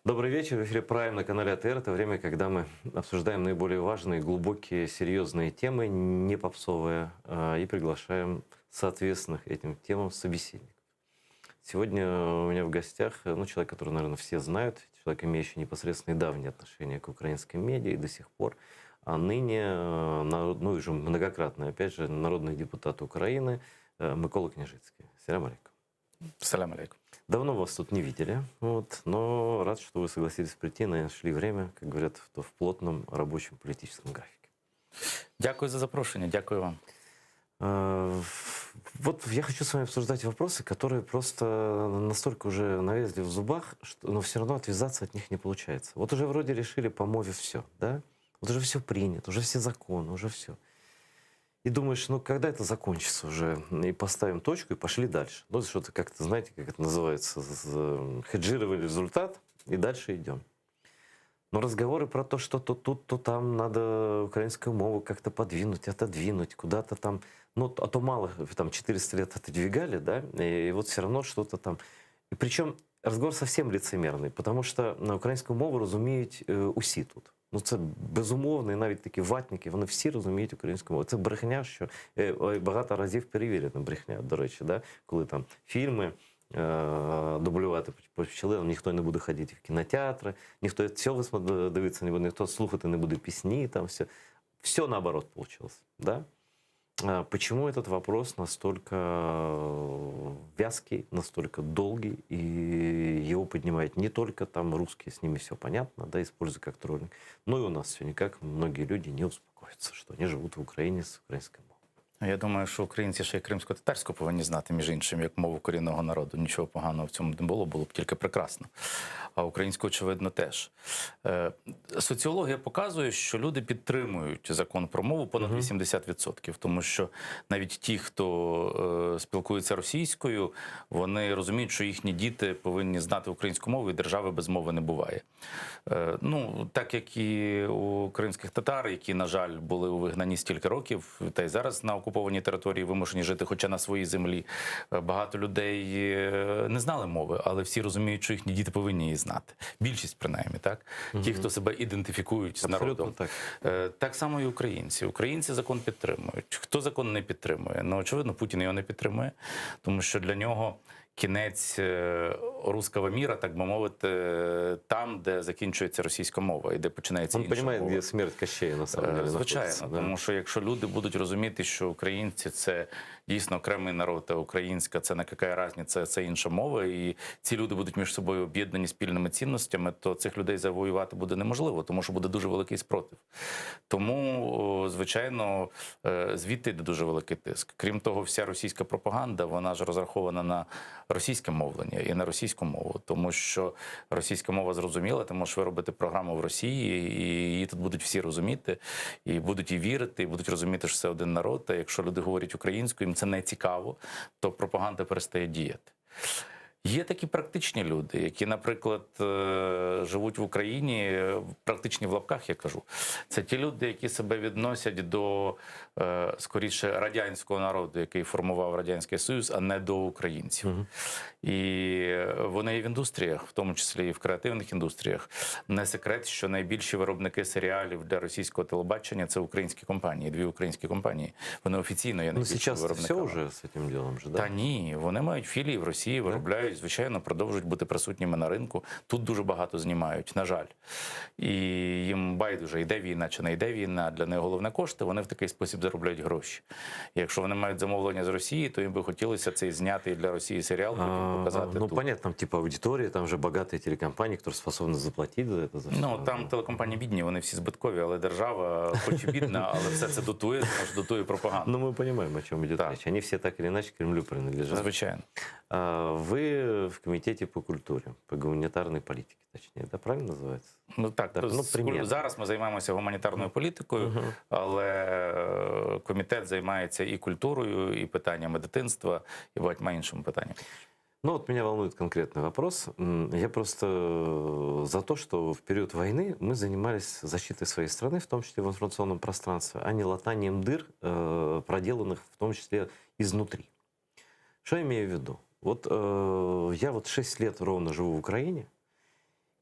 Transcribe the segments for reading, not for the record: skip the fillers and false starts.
Добрый вечер. В эфире Прайм на канале АТР. Это время, когда мы обсуждаем наиболее важные, глубокие, серьезные темы, не попсовые, и приглашаем соответственных этим темам собеседников. Сегодня у меня в гостях человек, который, наверное, все знают, человек, имеющий непосредственные давние отношения к украинской медиа и до сих пор, а ныне, ну и уже многократно, опять же, народный депутат Украины Микола Княжицкий. Салам алейкум. Салам алейкум. Давно вас тут не видели, но рад, что вы согласились прийти, нашли время, как говорят, в плотном рабочем политическом графике. Дякую за запрошение, дякую вам. Вот я хочу с вами обсуждать вопросы, которые просто настолько уже навязли в зубах, но все равно отвязаться от них не получается. Вот уже вроде решили по мове все, да? Вот уже все принято, уже все законы, уже все. И думаешь, ну когда это закончится уже, и поставим точку, и пошли дальше. Ну что-то как-то, знаете, как это называется, хеджировали результат, и дальше идем. Но разговоры про то, что то тут, то там надо украинскую мову как-то подвинуть, отодвинуть, куда-то там, ну а то мало, там 400 лет отодвигали, да, и вот все равно что-то там. И причем разговор совсем лицемерный, потому що на українську мову розуміють усі тут. Ну це безумовно, і навіть такі ватники, вони всі розуміють українську мову. Це брехня, що багато разів перевірена брехня, до речі, да? Коли там фільми дублювати почали, ніхто не буде ходити в кінотеатри, ніхто цього дивитися не буде, ніхто слухати не буде пісні, там все. Все наоборот получилось, да? Почему этот вопрос настолько вязкий, настолько долгий, и его поднимают не только там русские, с ними все понятно, да, используют как троллинг, но и у нас все никак многие люди не успокоятся, что они живут в Украине с украинской мовой. Я думаю, що українці ще й кримсько-татарську повинні знати, між іншим, як мову корінного народу. Нічого поганого в цьому не було, було б тільки прекрасно. А українську, очевидно, теж. Соціологія показує, що люди підтримують закон про мову понад 80%. Тому що навіть ті, хто спілкується російською, вони розуміють, що їхні діти повинні знати українську мову, і держави без мови не буває. Ну, так як і у кримських татар, які, на жаль, були у вигнанні стільки років, та й зараз на окупованій території вимушені жити, хоча на своїй землі. Багато людей не знали мови, але всі розуміють, що їхні діти повинні її знати. Більшість, принаймні, так? Ті, хто себе ідентифікують з народом. Так. Так само і українці. Українці закон підтримують. Хто закон не підтримує? Ну, очевидно, Путін його не підтримує, тому що для нього кінець русского міра, так би мовити, там, де закінчується російська мова і де починається інша мова. Він розуміє, де смерть Кощея, на самом деле, звичайно, тому що якщо люди будуть розуміти, що українці – це дійсно окремий народ, а українська – це не яка різниця, це інша мова, і ці люди будуть між собою об'єднані спільними цінностями, то цих людей завоювати буде неможливо, тому що буде дуже великий спротив. Тому, звичайно, звідти йде дуже великий тиск. Крім того, вся російська пропаганда, вона ж розрахована на російське мовлення і на російську мову, тому що російська мова зрозуміла, ти можеш виробити програму в Росії, і її тут будуть всі розуміти, і будуть їй вірити, і будуть розуміти, що це один народ, а якщо люди говорять українською, їм це не цікаво, то пропаганда перестає діяти. Є такі практичні люди, які, наприклад, живуть в Україні, практичні в лапках, я кажу. Це ті люди, які себе відносять до, скоріше, радянського народу, який формував Радянський Союз, а не до українців. І вони є в індустріях, в тому числі і в креативних індустріях. Не секрет, що найбільші виробники серіалів для російського телебачення – це українські компанії, дві українські компанії. Вони офіційно є найбільшими виробниками. Ну, зараз все вже з цим ділом же, да? Та ні, вони мають філії в Росії, виробляють, звичайно, продовжують бути присутніми на ринку. Тут дуже багато знімають, на жаль. І їм байдуже, йде війна чи не йде війна, для них головне кошти, вони в такий спосіб заробляють гроші. І якщо вони мають замовлення з Росії, то їм би хотілося цей знятий для Росії серіал потім показати тут. Ну, понятно, там типа аудиторія, там же багаті телекомпанії, які способні заплатити за це. Ну, там телекомпанії бідні, вони всі збиткові, але держава, хоч і бідна, але все це дотує, тому що дотує пропаганду. Ну, ми розуміємо, о чому йде річ. Вони всі так чи інакше Кремлю принадлежать. Звичайно. Ви в комітеті по культурі, по гуманітарній політиці, точніше, да, правильно називається? Ну так, ну, зараз ми займаємося гуманітарною політикою, але комітет займається і культурою, і питаннями дитинства, і багатьма іншими питаннями. Ну вот меня волнует конкретный вопрос. Я просто за то, что в период войны мы занимались защитой своей страны, в том числе в информационном пространстве, а не латанием дыр, проделанных в том числе изнутри. Что я имею в виду? Вот я вот 6 лет ровно живу в Украине,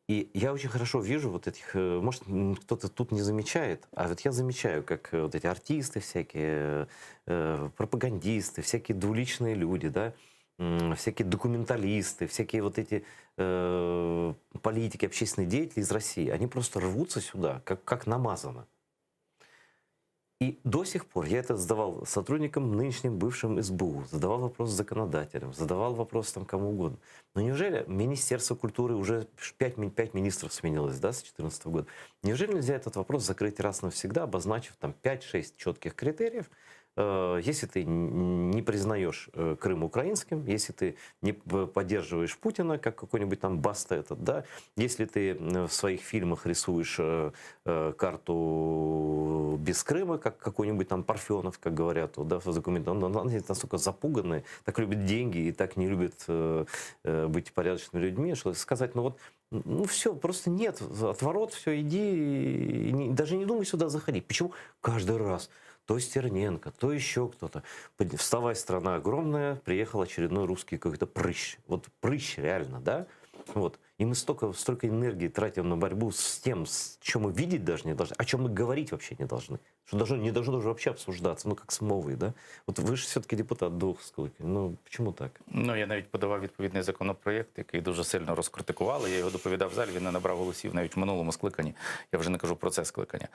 И я очень хорошо вижу вот этих, может, кто-то тут не замечает, а вот я замечаю, как вот эти артисты всякие, пропагандисты, всякие двуличные люди, да, всякие документалисты, всякие вот эти политики, общественные деятели из России, они просто рвутся сюда, как намазано. И до сих пор я это задавал сотрудникам нынешним, бывшим СБУ, задавал вопрос законодателям, задавал вопрос там кому угодно. Но неужели Министерство культуры, уже 5 министров сменилось, да, с 2014 года, неужели нельзя этот вопрос закрыть раз навсегда, обозначив там 5-6 четких критериев? Если ты не признаешь Крым украинским, если ты не поддерживаешь Путина, как какой-нибудь там Баста этот, да, если ты в своих фильмах рисуешь карту без Крыма, как какой-нибудь там Парфенов, как говорят, да, в документах, они настолько запуганные, так любят деньги и так не любят быть порядочными людьми, что сказать, ну вот, ну все, просто нет, отворот, все, иди, даже не думай сюда заходить. Почему каждый раз? То Стерненко, то еще кто-то. Вставай, страна огромная, приехал очередной русский какой-то прыщ. Вот прыщ реально, да? Вот. И мы столько энергии тратим на борьбу с тем, что мы видеть даже не должны, о чем мы говорить вообще не должны. Что не должно даже вообще обсуждаться, ну как с мовой, да? Вот ви ж все-таки депутат двох скликань, ну чому так? Ну, я навіть подавав відповідний законопроєкт, який дуже сильно розкритикували. Я його доповідав в залі, він не набрав голосів навіть в минулому скликанні. Я вже не кажу про це скликання.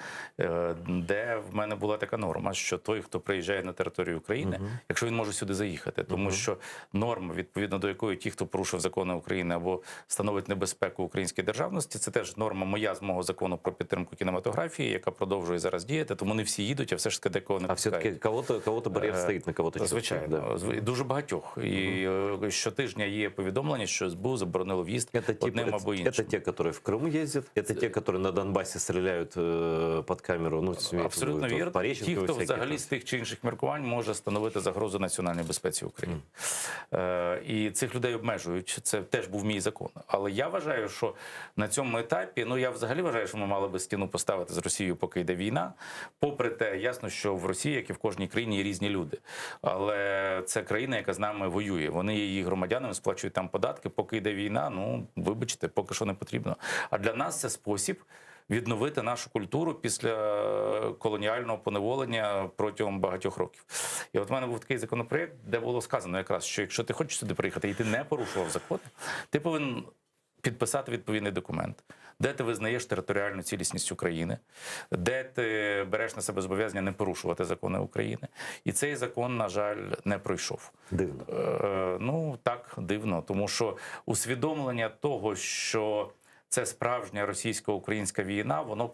Де в мене була така норма, що той, хто приїжджає на територію України, якщо він може сюди заїхати, тому що норма, відповідно до якої ті, хто порушив закони України або становить небезпеку українській державності, це теж норма моя з мого закону про підтримку кінематографії, яка продовжує зараз діяти, тому не всі їдуть, а все ж таки декого не пускають. А все-таки кого-то бар'єр стоїть, на кого-то не звичайно, да. Дуже багатьох. І щотижня є повідомлення, що СБУ заборонило в'їзд одним або іншим. Это те, которые в Крыму ездят, это те, которые на Донбасі стреляют под камеру. Ну, абсолютно вірно. Ті, хто взагалі з тих чи інших міркувань може становити загрозу національній безпеці України. І цих людей обмежують. Це теж був мій закон. Але я вважаю, що на цьому етапі, ну я взагалі вважаю, що ми мали би стіну поставити з Росією, поки йде війна. Попри те, ясно, що в Росії, як і в кожній країні, є різні люди. Але це країна, яка з нами воює. Вони є її громадянами, сплачують там податки. Поки йде війна, ну, вибачте, поки що не потрібно. А для нас це спосіб відновити нашу культуру після колоніального поневолення протягом багатьох років. І от в мене був такий законопроєкт, де було сказано якраз, що якщо ти хочеш сюди приїхати і ти не порушував закони, ти повинен підписати відповідний документ, де ти визнаєш територіальну цілісність України, де ти береш на себе зобов'язання не порушувати закони України. І цей закон, на жаль, не пройшов. Дивно. Ну, так, дивно, тому що усвідомлення того, що це справжня російсько-українська війна, воно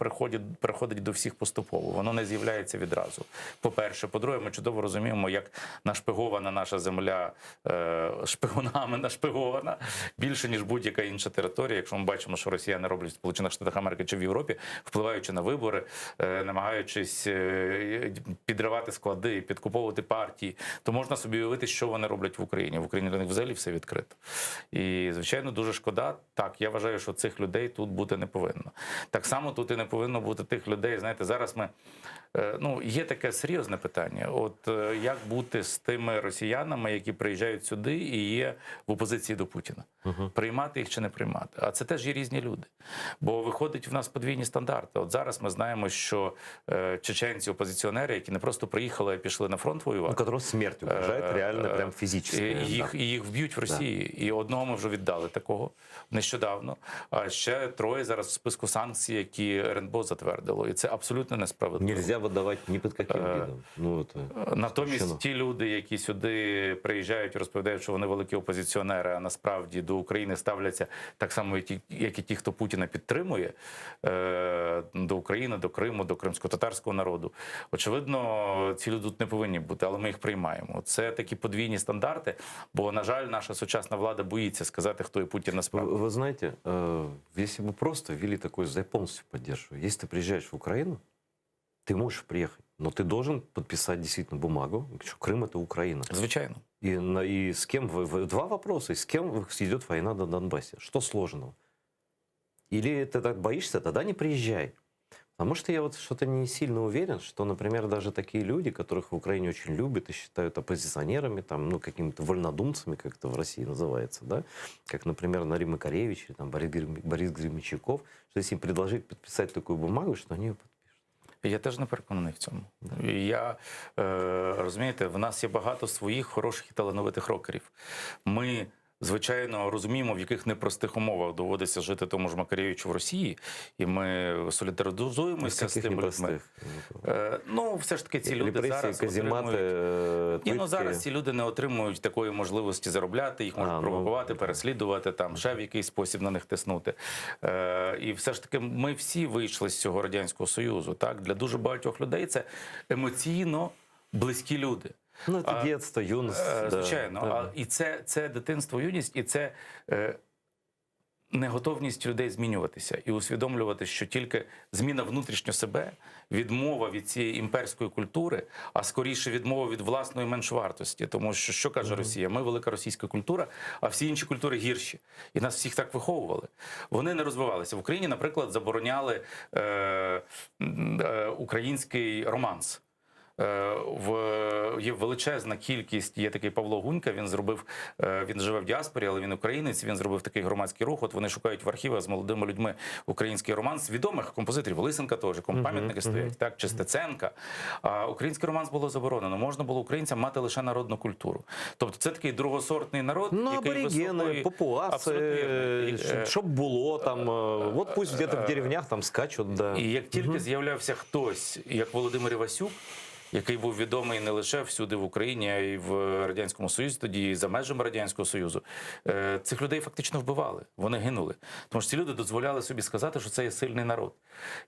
приходить до всіх поступово, воно не з'являється відразу. По-перше. По-друге, ми чудово розуміємо, як нашпигована наша земля, шпигунами нашпигована, більше, ніж будь-яка інша територія. Якщо ми бачимо, що росіяни роблять в Сполучених Штатах Америки чи в Європі, впливаючи на вибори, намагаючись підривати склади, підкуповувати партії, то можна собі уявити, що вони роблять в Україні. В Україні для них взагалі все відкрито. І, звичайно, дуже шкода. Так, я вважаю, що цих людей тут бути не повинно. Так само тут і не повинно бути тих людей. Знаєте, зараз ми, ну, є таке серйозне питання. От як бути з тими росіянами, які приїжджають сюди і є в опозиції до Путіна? Приймати їх чи не приймати? А це теж є різні люди. Бо виходить в нас подвійні стандарти. От зараз ми знаємо, що чеченці, опозиціонери, які не просто приїхали, а пішли на фронт воювати. У которого смерть угрожает, реально, прям фізично. Їх вб'ють в Росії. І одного ми вже віддали такого нещодавно. А ще троє зараз в списку санкцій, які РНБО затвердило. І це абсолютно несправедливо. Нельзя видавати ні під яким видом. Ну, натомість ті люди, які сюди приїжджають і розповідають, що вони великі опозиціонери, а насправді до України ставляться так само, як і ті, хто Путіна підтримує, до України, до Криму, до кримсько-татарського народу. Очевидно, ці люди тут не повинні бути, але ми їх приймаємо. Це такі подвійні стандарти, бо, на жаль, наша сучасна влада боїться сказати, хто і Путін насправді. Вы знаете, если бы просто ввели такой, я полностью поддерживаю, если ты приезжаешь в Украину, ты можешь приехать, но ты должен подписать действительно бумагу, что Крым — это Украина. Звичайно. И с кем два вопроса, с кем идет война на Донбассе? Что сложного? Или ты так боишься, тогда не приезжай. А может, я вот что-то не сильно уверен, что, например, даже такие люди, которых в Украине очень любят и считают оппозиционерами, там, ну, какими-то вольнодумцами, как это в России называется, да, как, например, Нарим Макаревич или там, Борис Гремячиков, что если им предложить подписать такую бумагу, что они ее подпишут. Я теж не переконаний в цьому. І я, розумієте, в нас є багато своїх хороших і талановитих рокерів. Ми, звичайно, розуміємо, в яких непростих умовах доводиться жити тому ж Макаревичу в Росії, і ми солідаризуємося з тими людьми. Ну, все ж таки, ці люди Репрессии, зараз казематы, отримують... Ні, ну пытки. зараз ці люди не отримують такої можливості заробляти, їх можуть провокувати, переслідувати, там, ще в якийсь спосіб на них тиснути. І все ж таки ми всі вийшли з цього Радянського Союзу. Так? Для дуже багатьох людей це емоційно близькі люди. Ну, це дитинство, юність. Звичайно. Да. І це дитинство, юність, і це неготовність людей змінюватися і усвідомлювати, що тільки зміна внутрішньо себе, відмова від цієї імперської культури, а скоріше відмова від власної меншовартості. Тому що каже Росія? Ми велика російська культура, а всі інші культури гірші. І нас всіх так виховували. Вони не розвивалися. В Україні, наприклад, забороняли український романс. Є величезна кількість, є такий Павло Гунька, він живе в діаспорі, але він українець, він зробив такий громадський рух, от вони шукають в архівах з молодими людьми український романс, відомих композиторів, Лисенка теж, пам'ятники стоять, так, чи Стеценка. А український романс було заборонено, можна було українцям мати лише народну культуру. Тобто це такий другосортний народ, ну, який аборигени, папуаси, щоб було там, от пусть где-то в деревнях там скачуть, да. І як тільки з'являвся хтось, як Володимир Івасюк, який був відомий не лише всюди в Україні, а й в Радянському Союзі, тоді і за межами Радянського Союзу, цих людей фактично вбивали, вони гинули. Тому що ці люди дозволяли собі сказати, що це є сильний народ.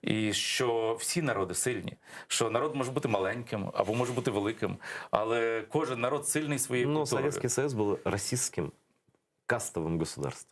І що всі народи сильні, що народ може бути маленьким або може бути великим, але кожен народ сильний своєю культурою. Ну, Советский Союз був російським кастовим государством.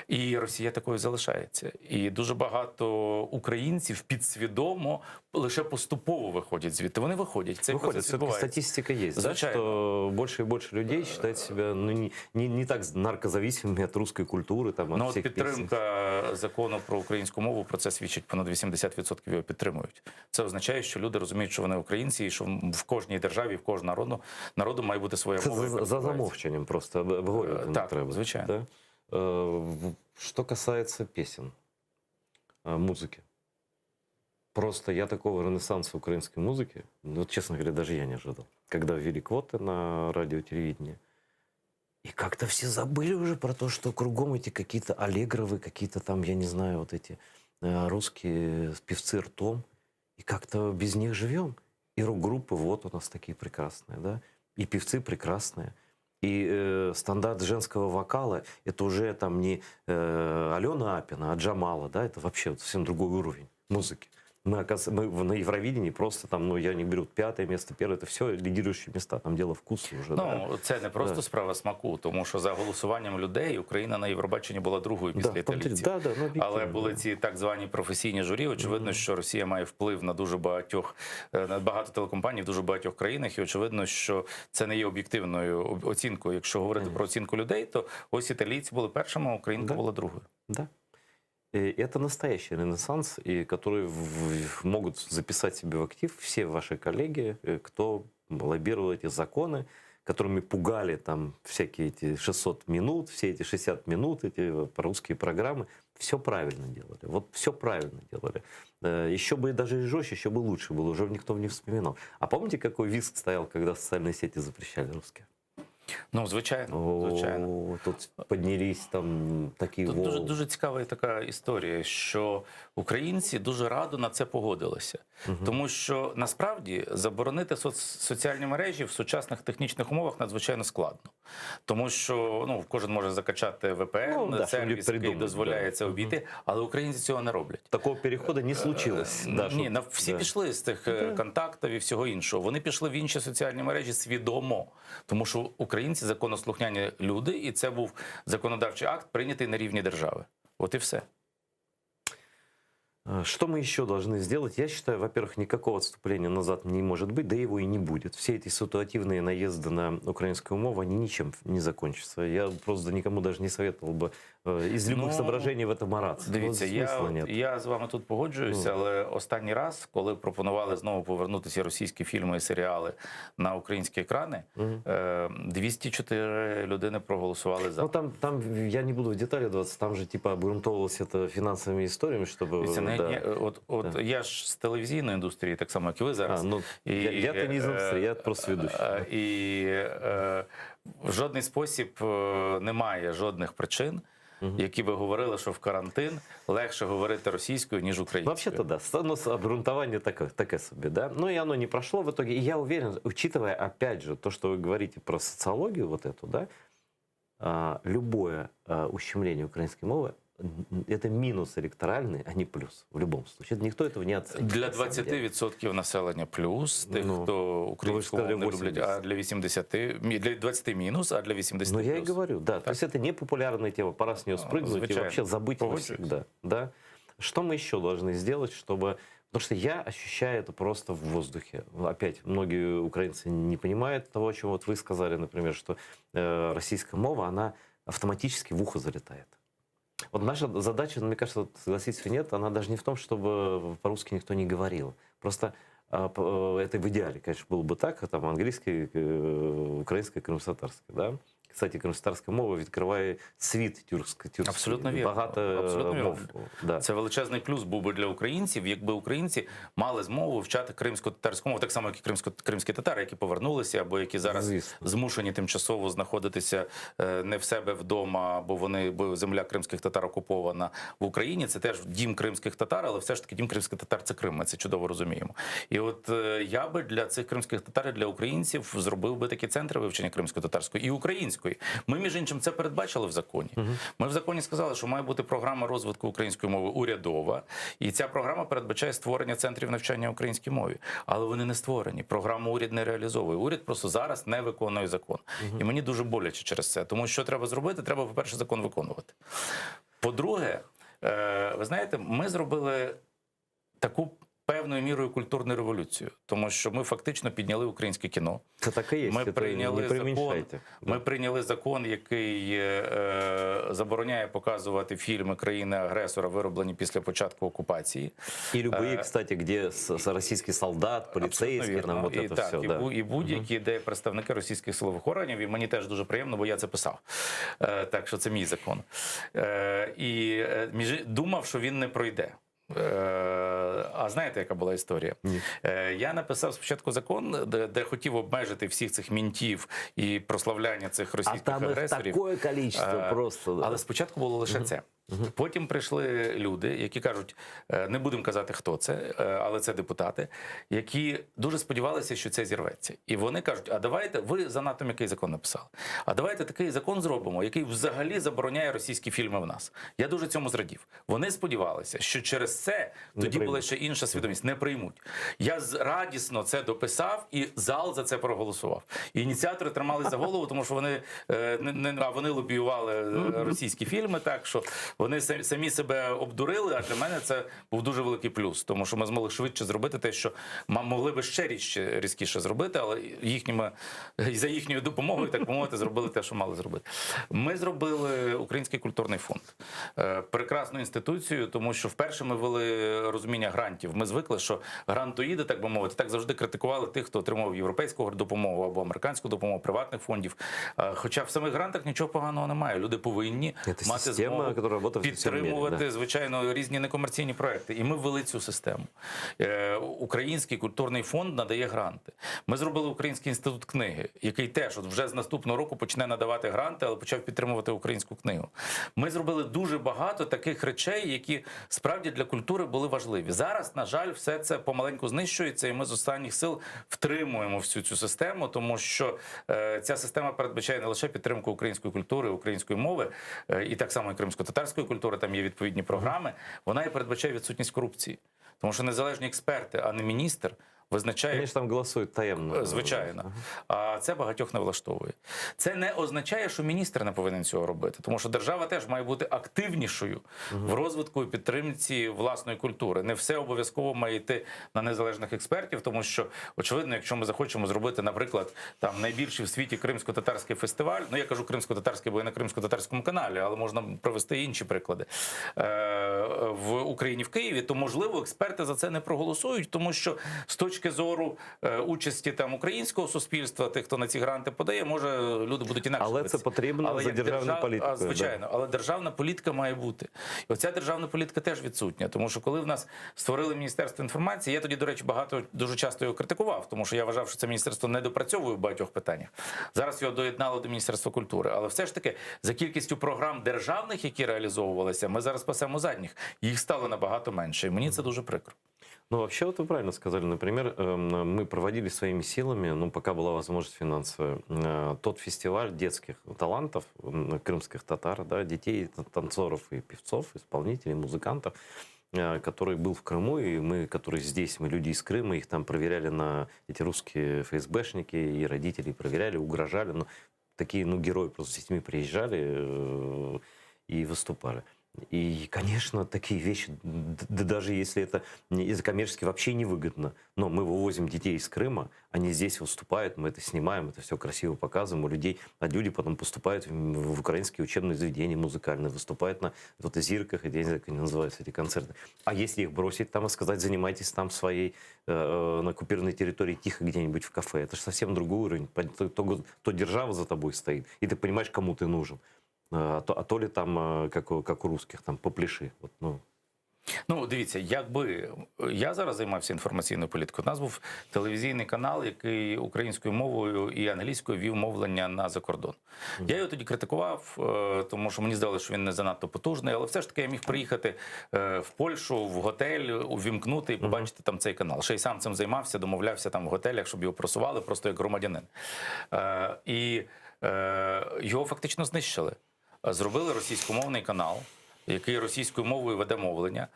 І Росія такою залишається. І дуже багато українців підсвідомо лише поступово виходять звідти. Вони виходять. Цей процес все-таки відбувається. статистика есть, да, Звичайно. что больше и больше людей считают себя ну, не так наркозависимыми от русской культуры, там, от Ну, от всех підтримка закону про українську мову, про це свідчить, понад 80% його підтримують. Це означає, що люди розуміють, що вони українці, і що в кожній державі, в кожному народу має бути своя мова. песен. За замовчанням просто обговорювати не Так, треба. звичайно. Да? Что касается песен, музыки. Просто я такого ренессанса украинской музыки, ну, вот, честно говоря, даже я не ожидал. Когда ввели квоты на радио и телевидение, и как-то все забыли уже про то, что кругом эти какие-то Аллегровы, какие-то там, я не знаю, вот эти русские певцы ртом. И как-то без них живем. И рок-группы вот у нас такие прекрасные, да? И певцы прекрасные. И стандарт женского вокала — это уже там не Алена Апина, а Джамала, да? Это вообще вот совсем другой уровень музыки. Мы, оказывается, мы на Евровидении просто там, ну, я не беру 5-е место, 1-е, это все лидирующие места, там дело вкусу уже. Ну, да? це не просто справа смаку, тому що за голосуванням людей Україна на Євробаченні була другою після італійців. Да, ну, Але були ці так звані професійні журі. Очевидно, що Росія має вплив на дуже багатьох, на багато телекомпаній в дуже багатьох країнах. І очевидно, що це не є об'єктивною оцінкою. Якщо говорити про оцінку людей, то ось італійці були першими, а Українка була другою. Да. И это настоящий ренессанс, и который могут записать себе в актив все ваши коллеги, кто лоббировал эти законы, которыми пугали там всякие эти 600 минут, все эти 60 минут, эти русские программы. Все правильно делали. Вот все правильно делали. Еще бы даже и жестче, еще бы лучше было. Уже никто не вспоминал. А помните, какой визг стоял, когда социальные сети запрещали русские? Ну, звичайно, звичайно. О, тут піднялись там такі Тут дуже цікава така історія, що українці дуже радо на це погодилися. Тому що, насправді, заборонити соціальні мережі в сучасних технічних умовах надзвичайно складно. Тому що, ну, кожен може закачати VPN, сервіс, який дозволяє це обійти, але українці цього не роблять. Такого переходу не случилось. Ні, всі пішли з тих контактів і всього іншого. Вони пішли в інші соціальні мережі свідомо. Тому що українці законослухняні люди, і це був законодавчий акт, прийнятий на рівні держави. От і все. Что мы еще должны сделать? Я считаю, во-первых, никакого отступления назад не может быть, да его и не будет. Все эти ситуативные наезды на украинскую мову, они ничем не закончатся. Я просто никому даже не советовал бы из любых Ну, соображений в это мараться. Дивіться, Смысла нет. я з вами тут погоджуюся, але останній раз, коли пропонували знову повернутися російські фільми і серіали на українські екрани, 204 людини проголосували за. Ну, там я не буду в детали вдаваться, там же типа обґрунтовувалось это финансовыми историями, чтобы... Дивіться, да. от я ж з телевізійної індустрії, так само, як і ви зараз. Ну, я-то не из индустрии, я просто ведущий. І в жодний спосіб немає жодних причин, які би говорили, що в карантин легше говорити російською, ніж українською. Вообще-то да, но обґрунтование такое себе, да. Но и оно не прошло в итоге. И я уверен, учитывая, опять же, то, что вы говорите про социологию вот эту, да, любое ущемление украинской мовы это минус электоральный, а не плюс в любом случае. Никто этого не оценит. Для 20% населення плюс, тих, хто українську мову не люблять, а для 80%, для 20 мінус, а для 80 Ну, плюс. я и говорю, да. То есть это не популярная тема, пора с нее спрыгнуть и вообще забыть навсегда. Да? Что мы еще должны сделать, чтобы... Потому что я ощущаю это просто в воздухе. Опять, многие украинцы не понимают того, о чем вот вы сказали, например, что российская мова, она автоматически в ухо залетает. Вот наша задача, мне кажется, вот, согласитесь или нет, она даже не в том, чтобы по-русски никто не говорил. Просто это в идеале, конечно, было бы так, там английский, украинский, крымско-татарский, да? Кстати, кримськотатарська мова відкриває світ тюркський. Абсолютно вірно. Багато Абсолютно мов. вірно. Да. Це величезний плюс був би для українців, якби українці мали змогу вивчати кримсько-татарську мову, так само, як і кримські татари, які повернулися, або які зараз змушені тимчасово знаходитися не в себе вдома, бо земля кримських татар окупована в Україні. Це теж дім кримських татар, але все ж таки дім кримських татар – це Крим, ми це чудово розуміємо. І от я би для цих кримських татар і для українців зробив би такі центри вивчення кримсько-татарської і української. Ми, між іншим, це передбачили в законі. Ми в законі сказали, що має бути програма розвитку української мови урядова, і ця програма передбачає створення центрів навчання українській мові. Але вони не створені. Програму уряд не реалізовує. Уряд просто зараз не виконує закон. І мені дуже боляче через це. Тому що треба зробити? Треба, по-перше, закон виконувати. По-друге, ви знаєте, ми зробили таку певною мірою культурну революцію, тому що ми фактично підняли українське кіно. Це так і є. Ми прийняли закон, який забороняє показувати фільми країни-агресора, вироблені після початку окупації. І любі, кстати, де російський солдат, поліцейський, там вот это все. І будь-які, де представники російських силових органів, і мені теж дуже приємно, бо я це писав. Так що це мій закон. І думав, що він не пройде. А знаєте, яка була історія? Я написав спочатку закон, де хотів обмежити всіх цих мінтів і прославляння цих російських агресорів. Таке кількість просто. Але спочатку було лише це. Потім прийшли люди, які кажуть, не будемо казати, хто це, але це депутати, які дуже сподівалися, що це зірветься. І вони кажуть, а давайте, ви занадто який закон написали, а давайте такий закон зробимо, який взагалі забороняє російські фільми в нас. Я дуже цьому зрадів. Вони сподівалися, що через це тоді була ще інша свідомість. Не приймуть. Я радісно це дописав, і зал за це проголосував. І ініціатори тримали за голову, тому що вони лобіювали російські фільми, так що вони самі себе обдурили, а для мене це був дуже великий плюс, тому що ми змогли швидше зробити те, що могли би ще різкіше зробити, але за їхньою допомогою, так би мовити, зробили те, що мали зробити. Ми зробили Український культурний фонд. Прекрасну інституцію, тому що вперше ми ввели розуміння грантів. Ми звикли, що грантоїди, так би мовити, так завжди критикували тих, хто отримав європейську допомогу або американську допомогу, приватних фондів. Хоча в самих грантах нічого поганого немає. Люди повинні мати змогу підтримувати, звичайно, різні некомерційні проекти. І ми ввели цю систему. Український культурний фонд надає гранти. Ми зробили Український інститут книги, який теж вже з наступного року почне надавати гранти, але почав підтримувати українську книгу. Ми зробили дуже багато таких речей, які справді для культури були важливі. Зараз, на жаль, все це помаленьку знищується, і ми з останніх сил втримуємо всю цю систему, тому що ця система передбачає не лише підтримку української культури, української мови, і так само і кримсько-татарської культури, там є відповідні програми, вона і передбачає відсутність корупції. Тому що незалежні експерти, а не міністр, визначає. Конечно, там голосують таємно. Звичайно. А це багатьох не влаштовує. Це не означає, що міністр не повинен цього робити, тому що держава теж має бути активнішою в розвитку і підтримці власної культури. Не все обов'язково має йти на незалежних експертів, тому що, очевидно, якщо ми захочемо зробити, наприклад, там найбільший в світі кримсько-татарський фестиваль, ну я кажу кримсько-татарський, бо я на кримсько-татарському каналі, але можна привести інші приклади, в Україні, в Києві, то, можливо, експерти за це не проголосують, тому що з точки зору участі там українського суспільства, тих, хто на ці гранти подає, може люди будуть інакше. Але це потрібно за як державною політикою. Звичайно, але державна політика має бути. І оця державна політика теж відсутня, тому що коли в нас створили Міністерство інформації, я тоді, до речі, дуже часто його критикував, тому що я вважав, що це міністерство не допрацьовує в багатьох питаннях. Зараз його доєднало до Міністерства культури, але все ж таки за кількістю програм державних, які реалізовувалися, ми зараз пасемо задніх. Їх стало набагато менше, і мені це дуже прикро. Ну, вообще, вот вы правильно сказали. Например, мы проводили своими силами, ну, пока была возможность финансовая, тот фестиваль детских талантов, крымских татар, да, детей, танцоров и певцов, исполнителей, музыкантов, который был в Крыму, и мы, которые здесь, мы люди из Крыма, их там проверяли на эти русские ФСБшники, и родители проверяли, угрожали. Ну, такие, ну, герои просто с детьми приезжали и выступали. И, конечно, такие вещи, да даже если это из-за коммерчески вообще невыгодно, но мы вывозим детей из Крыма, они здесь выступают, мы это снимаем, это все красиво показываем у людей, а люди потом поступают в украинские учебные заведения музыкальные, выступают на вот зирках, я не знаю, как они называются, эти концерты. А если их бросить там и сказать, занимайтесь там своей на оккупированной территории тихо где-нибудь в кафе, это же совсем другой уровень, то держава за тобой стоит, и ты понимаешь, кому ты нужен. А то ли там, как у русских, там попляши. От, ну. Ну, дивіться, якби я зараз займався інформаційною політикою, у нас був телевізійний канал, який українською мовою і англійською вів мовлення на закордон. Я його тоді критикував, тому що мені здалося, що він не занадто потужний, але все ж таки я міг приїхати в Польщу, в готель, увімкнути і побачити там цей канал. Ще й сам цим займався, домовлявся там в готелях, щоб його просували, просто як громадянин. І його фактично знищили. Зробили російськомовний канал, який російською мовою веде мовлення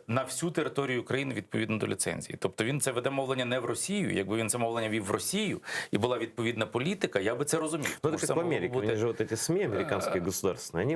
на всю територію України відповідно до ліцензії. Тобто він це веде мовлення не в Росію. Якби він це мовлення вів в Росію і була відповідна політика, я би це розумів. Ну, это как в Америке. Они же вот эти СМИ американские государственные, они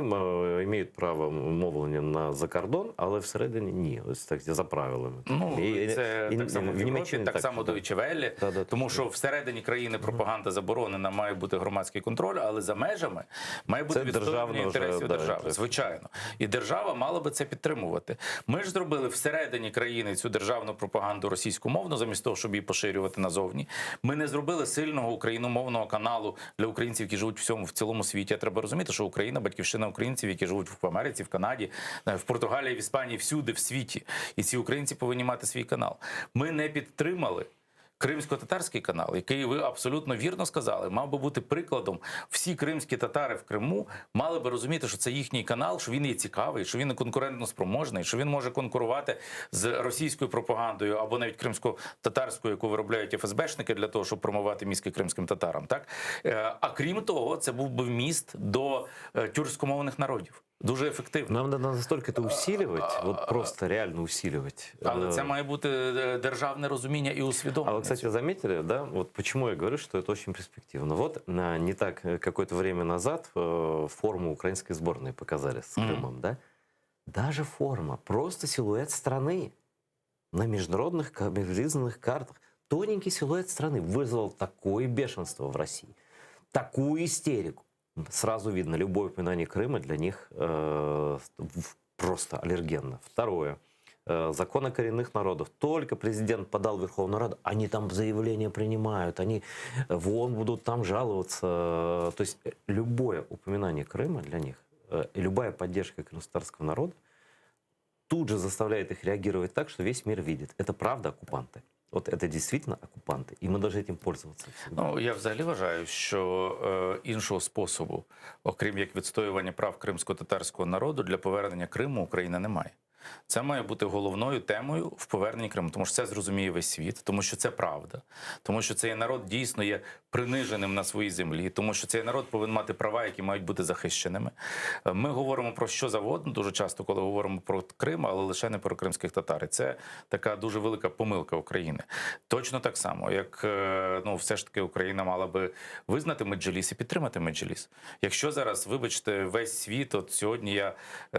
имеют право мовлення на закордон, але всередині ні. Ось так, за правилами. Ну, це так само в Європі, так само до Deutsche Welle, тому що всередині країни пропаганда заборонена, має бути громадський контроль, але за межами має бути відстоювання інтересів держави. Звичайно. І держава мала би це підтримувати. Ми ж зробили всередині країни цю державну пропаганду російськомовну, замість того, щоб її поширювати назовні. Ми не зробили сильного україномовного каналу для українців, які живуть в цілому світі. А треба розуміти, що Україна – батьківщина українців, які живуть в Америці, в Канаді, в Португалії, в Іспанії, всюди, в світі. І ці українці повинні мати свій канал. Ми не підтримали кримсько-татарський канал, який, ви абсолютно вірно сказали, мав би бути прикладом. Всі кримські татари в Криму мали би розуміти, що це їхній канал, що він є цікавий, що він є конкурентно спроможний, що він може конкурувати з російською пропагандою або навіть кримсько-татарською, яку виробляють ФСБшники для того, щоб промивати мізки кримським татарам. Так? А крім того, це був би вміст до тюркськомовних народів. Дуже ефективно. Нам надо настолько это усиливать, вот просто реально усиливать. Але це має бути державне розуміння і усвідомлення. А вы, кстати, заметили, да, вот почему я говорю, что это очень перспективно. Вот не так какое-то время назад форму украинской сборной показали с Крымом, да? Даже форма, просто силуэт страны на международных признанных картах. Тоненький силуэт страны вызвал такое бешенство в России, такую истерику. Сразу видно, любое упоминание Крыма для них просто аллергенно. Второе. Закон о коренных народов. Только президент подал в Верховную Раду, они там заявления принимают, они в ООН будут там жаловаться. То есть любое упоминание Крыма для них, любая поддержка крымского народа тут же заставляет их реагировать так, что весь мир видит. Это правда оккупанты. От це дійсно окупанти, і ми повинні цим пользуватися. Ну, я взагалі вважаю, що іншого способу, окрім як відстоювання прав кримсько-татарського народу, для повернення Криму Україна не має. Це має бути головною темою в поверненні Криму, тому що це зрозуміє весь світ, тому що це правда, тому що цей народ дійсно є приниженим на своїй землі, тому що цей народ повинен мати права, які мають бути захищеними. Ми говоримо про що завгодно дуже часто, коли говоримо про Крим, але лише не про кримських татар. І це така дуже велика помилка України. Точно так само, як все ж таки Україна мала би визнати Меджліс і підтримати Меджліс. Якщо зараз, вибачте, весь світ, от сьогодні я,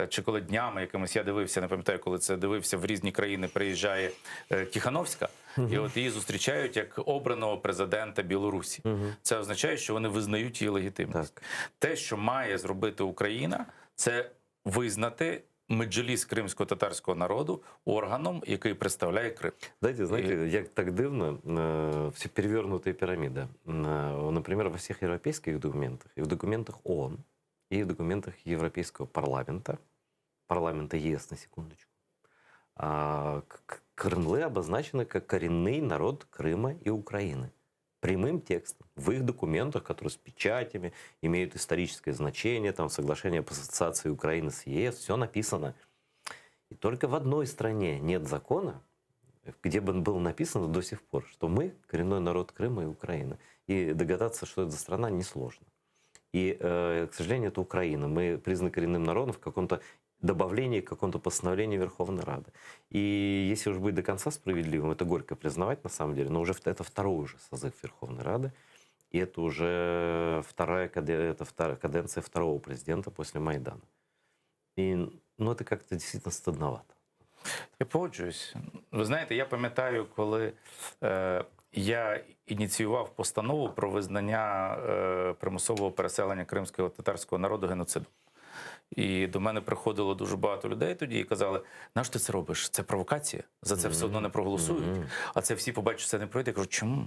чи коли днями якимось я дивився, не пам'ятаю, коли це дивився, в різні країни приїжджає Тихановська, і от її зустрічають як обраного президента Білорусі. Це означає, що вони визнають її легітимність. Те, що має зробити Україна, це визнати Меджліс кримсько-татарського народу органом, який представляє Крим. Знаете, як так дивно, все перевернутая пирамида. Например, во всех европейских документах, и в документах ООН, и в документах Европейского парламента ЕС, на секундочку, крымлы обозначены как коренный народ Крыма и Украины. Прямым текстом. В их документах, которые с печатями, имеют историческое значение, там соглашение об ассоциации Украины с ЕС, все написано. И только в одной стране нет закона, где бы было написано до сих пор, что мы коренной народ Крыма и Украины. И догадаться, что это за страна, несложно. И, к сожалению, это Украина. Мы признаны коренным народом в каком-то добавлении к какому-то постановлению Верховной Рады. И если уж быть до конца справедливым, это горько признавать на самом деле, но уже это второй уже созыв Верховной Рады, и это уже вторая каденция второго президента после Майдана. И это как-то действительно стыдновато. Я погоджуюсь. Ви знаєте, я пам'ятаю, коли я ініціював постанову про визнання примусового переселення кримського татарського народу геноцидом. І до мене приходило дуже багато людей тоді і казали, нащо ти це робиш? Це провокація, за це все одно не проголосують. А це всі побачать, це не пройде. Я кажу, чому?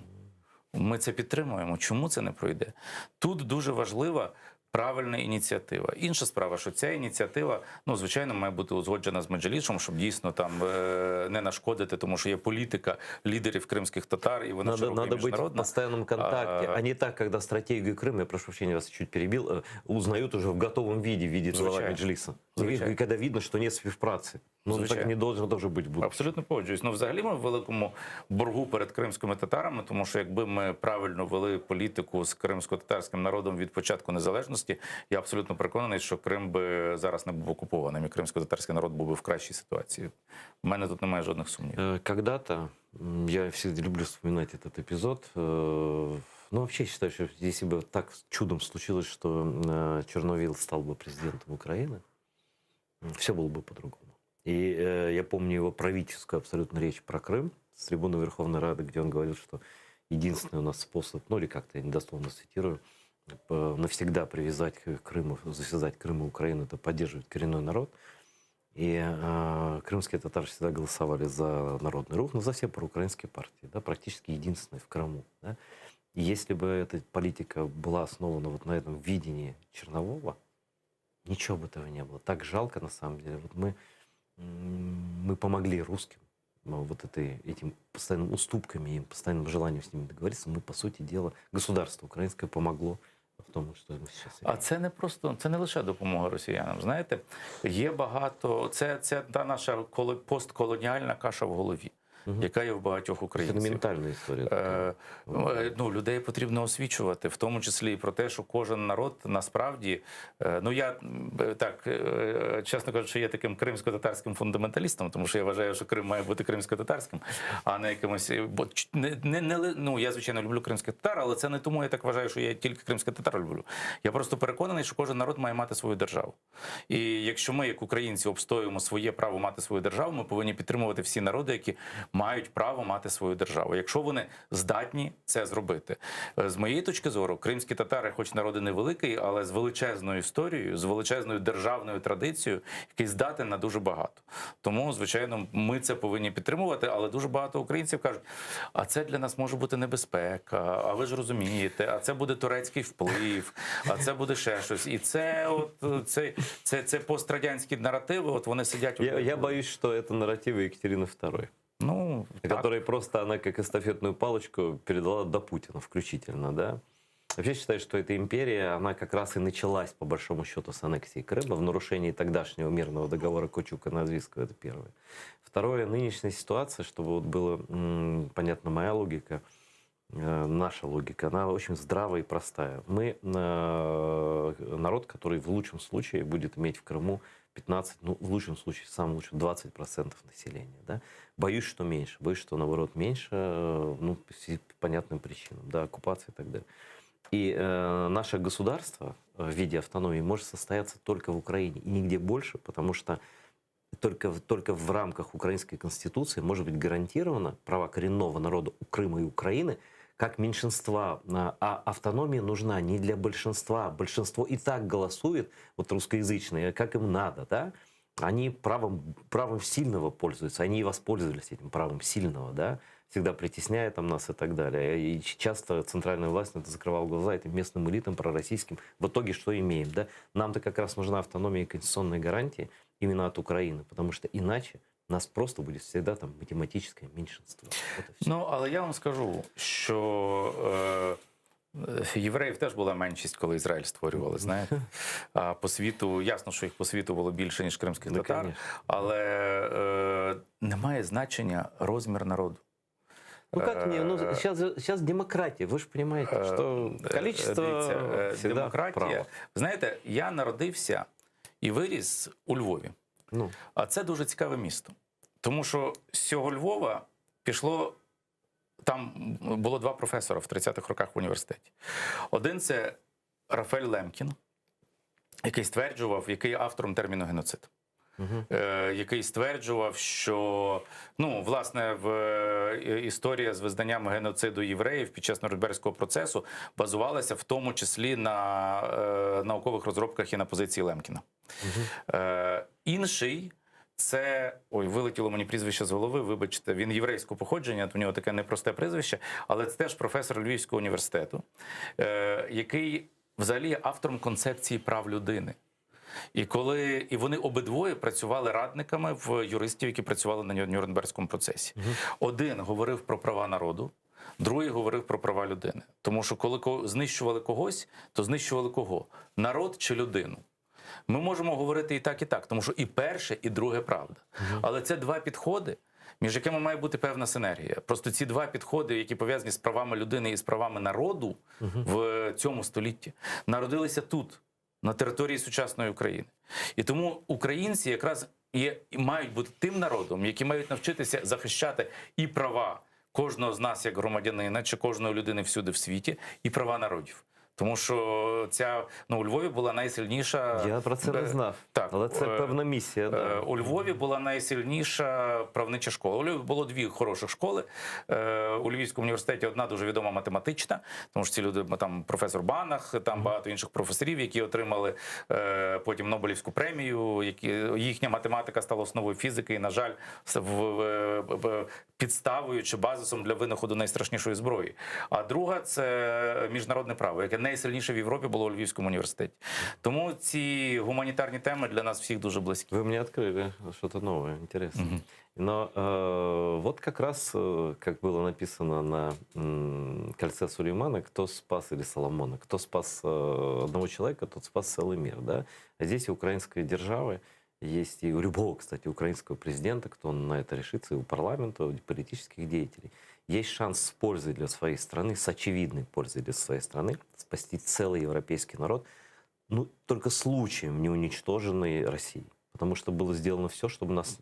Ми це підтримуємо. Чому це не пройде? Тут дуже важлива правильна ініціатива. Інша справа, що ця ініціатива, звичайно, має бути узгоджена з Меджлісом, щоб дійсно там не нашкодити, тому що є політика лідерів кримських татар, і вона широка і міжнародна. Надо быть в постоянном контакте, а не так, когда стратегию Крыма, я прошу прощения, вас чуть перебил, узнают уже в готовом виде, в виде глава Меджлиса. И когда видно, что нет співпраці. Так не должно дуже бути. Абсолютно погоджуюсь. Взагалі ми в великому боргу перед кримськими татарами, тому що якби ми правильно вели політику з кримсько-татарським народом від початку незалежності, я абсолютно переконаний, що Крим би зараз не був окупованим, і кримсько-татарський народ був би в кращій ситуації. У мене тут немає жодних сумнівів. Когда-то, я всегда люблю вспоминать этот эпизод, вообще считаю, что если бы так чудом случилось, что Черновил стал бы президентом Украины, все было бы по-другому. И я помню его правительскую абсолютно речь про Крым с трибуны Верховной Рады, где он говорил, что единственный у нас способ, или как-то я недословно цитирую, навсегда привязать к Крыму, завязать Крым и Украину, это поддерживать коренной народ. И крымские татары всегда голосовали за Народный Рух, за все проукраинские партии, практически единственные в Крыму. И если бы эта политика была основана вот на этом видении Чернового, ничего бы этого не было. Так жалко, на самом деле. Мы помогли русским этим постоянным уступками, им постоянным желанием с ними договориться. Мы, по сути дела, государство украинское помогло в тому, що ми зараз. А це не просто, це не лише допомога росіянам. Знаєте, є багато, це та наша постколоніальна каша в голові, яка є в багатьох українців. Це ментальна історія. Людей потрібно освічувати, в тому числі і про те, що кожен народ насправді, я так, чесно кажучи, є таким кримсько-татарським фундаменталістом, тому що я вважаю, що Крим має бути кримсько-татарським, а не якимось, я, звичайно, люблю кримських татар, але це не тому я так вважаю, що я тільки кримських татар люблю. Я просто переконаний, що кожен народ має мати свою державу. І якщо ми, як українці, обстоюємо своє право мати свою державу, ми повинні підтримувати всі народи, які мають право мати свою державу, якщо вони здатні це зробити. З моєї точки зору, кримські татари, хоч народи невеликий, але з величезною історією, з величезною державною традицією, який здатен на дуже багато. Тому, звичайно, ми це повинні підтримувати, але дуже багато українців кажуть, а це для нас може бути небезпека, а ви ж розумієте, а це буде турецький вплив, а це буде ще щось. І це пострадянські наративи, вони сидять... Я боюсь, що це наративи Екатерини II. Которой просто она как эстафетную палочку передала до Путина включительно, да? Вообще считаю, что эта империя, она как раз и началась, по большому счету, с аннексии Крыма, в нарушении тогдашнего мирного договора Кучука-Надвинского, это первое. Второе, нынешняя ситуация, чтобы вот было понятна моя логика, наша логика, она очень здравая и простая. Мы народ, который в лучшем случае будет иметь в Крыму 15, ну, в лучшем случае, в самом лучшем 20% населения. Да? Боюсь, что меньше. Боюсь, что наоборот меньше, ну, по понятным причинам, да, оккупации и так далее. И наше государство в виде автономии может состояться только в Украине и нигде больше, потому что только в рамках украинской конституции может быть гарантировано права коренного народа Крыма и Украины как меньшинства. А автономия нужна не для большинства. Большинство и так голосует, вот русскоязычные, как им надо, да? Они правом сильного пользуются, они и воспользовались этим правом сильного, да? Всегда притесняя там нас и так далее. И часто центральная власть на это закрывала глаза этим местным элитам пророссийским. В итоге что имеем, да? Нам-то как раз нужна автономия и конституционные гарантии именно от Украины, потому что иначе нас просто буде всегда там математичне меншинство. Ну, але я вам скажу, що євреїв теж була меншість, коли Ізраїль створювали, знаєте. А по світу, ясно, що їх по світу було більше, ніж кримських Да, татар, конечно. але немає значення розмір народу. Ну как не? Ну сейчас демократия. Вы же понимаете, что количество всегда демократія. право. Знаєте, я народився і виріс у Львові. Ну, А це дуже цікаве місто. Тому що з цього Львова пішло, там було два професора в 30-х роках в університеті. Один – це Рафаель Лемкін, який стверджував, який є автором терміну геноцид. Який стверджував, що, ну, власне, історія з визнанням геноциду євреїв під час Нюрнберзького процесу базувалася в тому числі на наукових розробках і на позиції Лемкіна. Інший – це, ой, вилетіло мені прізвище з голови, вибачте, він єврейського походження, у нього таке непросте прізвище, але це теж професор Львівського університету, який взагалі є автором концепції прав людини. І вони обидвоє працювали радниками в юристів, які працювали на Нюрнберзькому процесі. Один говорив про права народу, другий говорив про права людини. Тому що коли знищували когось, то знищували кого? Народ чи людину? Ми можемо говорити і так, тому що і перше, і друге правда. Але це два підходи, між якими має бути певна синергія. Просто ці два підходи, які пов'язані з правами людини і з правами народу в цьому столітті, народилися тут, на території сучасної України. І тому українці якраз мають бути тим народом, які мають навчитися захищати і права кожного з нас як громадянина чи кожної людини всюди в світі, і права народів. Тому що у Львові була найсильніша... Я про це не знав, так, але це певна місія. Да. У Львові була найсильніша правнича школа. У Львові було дві хороших школи. У Львівському університеті одна дуже відома математична, тому що ці люди, там професор Банах, там багато інших професорів, які отримали потім Нобелівську премію, їхня математика стала основою фізики і, на жаль, підставою чи базисом для винаходу найстрашнішої зброї. А друга – це міжнародне право, яке найсильніше в Європі було у Львівському університеті. Тому ці гуманітарні теми для нас всіх дуже близькі. Вы мне открыли что-то новое, интересное. Но вот как раз, как было написано на кольце Сулеймана, кто спас, или Соломона, кто спас одного человека, тот спас целый мир. Да? А здесь и украинская держава, есть и у любого, кстати, украинского президента, кто на это решится, и у парламента, и у политических деятелей. Есть шанс с пользой для своей страны, с очевидной пользой для своей страны, спасти целый европейский народ, ну, только случаем не уничтоженной России. Потому что было сделано все, чтобы у нас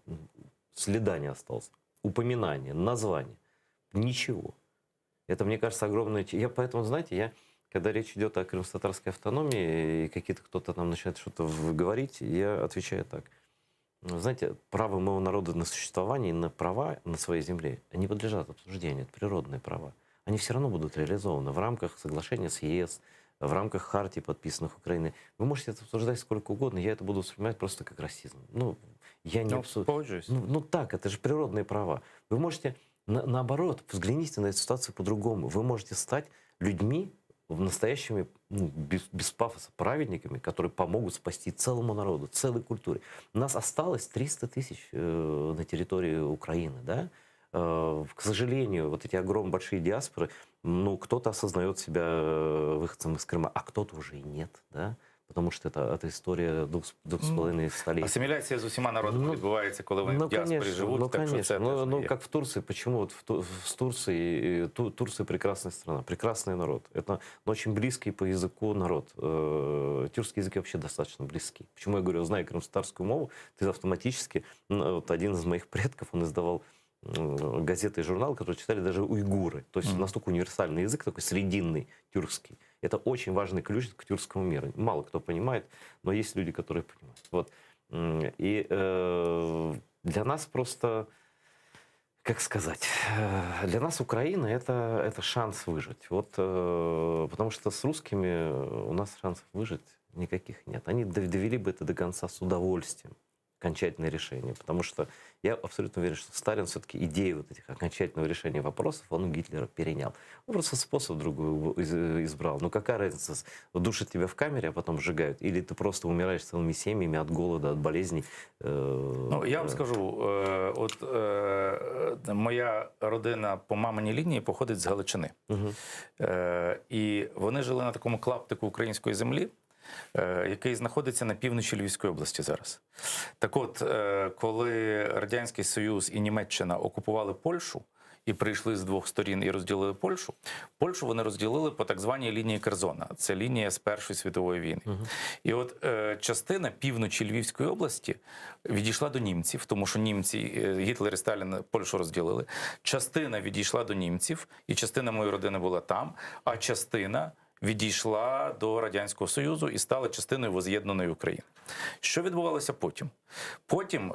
следа не осталось. Упоминание, название. Ничего. Это, мне кажется, огромное... Поэтому, знаете, когда речь идет о крымско-татарской автономии, и какие-то кто-то нам начинает что-то говорить, я отвечаю так. Знаете, право моего народа на существование и на права на своей земле, они подлежат обсуждению, это природные права. Они все равно будут реализованы в рамках соглашения с ЕС, в рамках хартий, подписанных Украиной. Вы можете это обсуждать сколько угодно, я это буду воспринимать просто как расизм. Ну, я не обсуждаю. Ну так, это же природные права. Вы можете, наоборот, взгляните на эту ситуацию по-другому. Вы можете стать людьми, настоящими, без пафоса, праведниками, которые помогут спасти целому народу, целой культуре. У нас осталось 300 тысяч на территории Украины, да? К сожалению, вот эти большие диаспоры, ну, кто-то осознает себя выходцем из Крыма, а кто-то уже и нет, да? Потому что это история двух с половиной столетий. Асиміляція з усіма народами відбувається, коли вони в діаспорі живуть. ну, так що це конечно. теж Ну, є. как в Турции, почему вот с Турцией, Турция прекрасная страна, прекрасный народ. Это очень близкий по языку народ. Тюркский язык вообще достаточно близкий. Почему я говорю, зная крымстарскую мову, ты автоматически, вот один из моих предков, он издавал газеты и журнал, которые читали даже уйгуры. То есть настолько универсальный язык, такой срединный, тюркский. Это очень важный ключ к тюркскому миру. Мало кто понимает, но есть люди, которые понимают. Вот. И для нас просто, как сказать, для нас Украина это шанс выжить. Вот, потому что с русскими у нас шансов выжить никаких нет. Они довели бы это до конца с удовольствием. Окончательное решение. Потому что я абсолютно уверен, что Сталин все-таки идею вот этих окончательного решения вопросов, он у Гитлера перенял. Он просто способ другой избрал. Ну какая разница, душат тебя в камере, а потом сжигают, или ты просто умираешь целыми семьями от голода, от болезней. Ну, я вам скажу, моя родина по маминій лінії походить з Галичини. Угу. І вони жили на такому клаптику української землі, який знаходиться на півночі Львівської області зараз. Так от, коли Радянський Союз і Німеччина окупували Польщу і прийшли з двох сторін і розділили Польщу, Польщу вони розділили по так званій лінії Керзона. Це лінія з Першої світової війни. І от частина півночі Львівської області відійшла до німців, тому що німці, Гітлер і Сталін Польщу розділили. Частина відійшла до німців, і частина моєї родини була там, а частина відійшла до Радянського Союзу і стала частиною воз'єднаної України. Що відбувалося потім? Потім,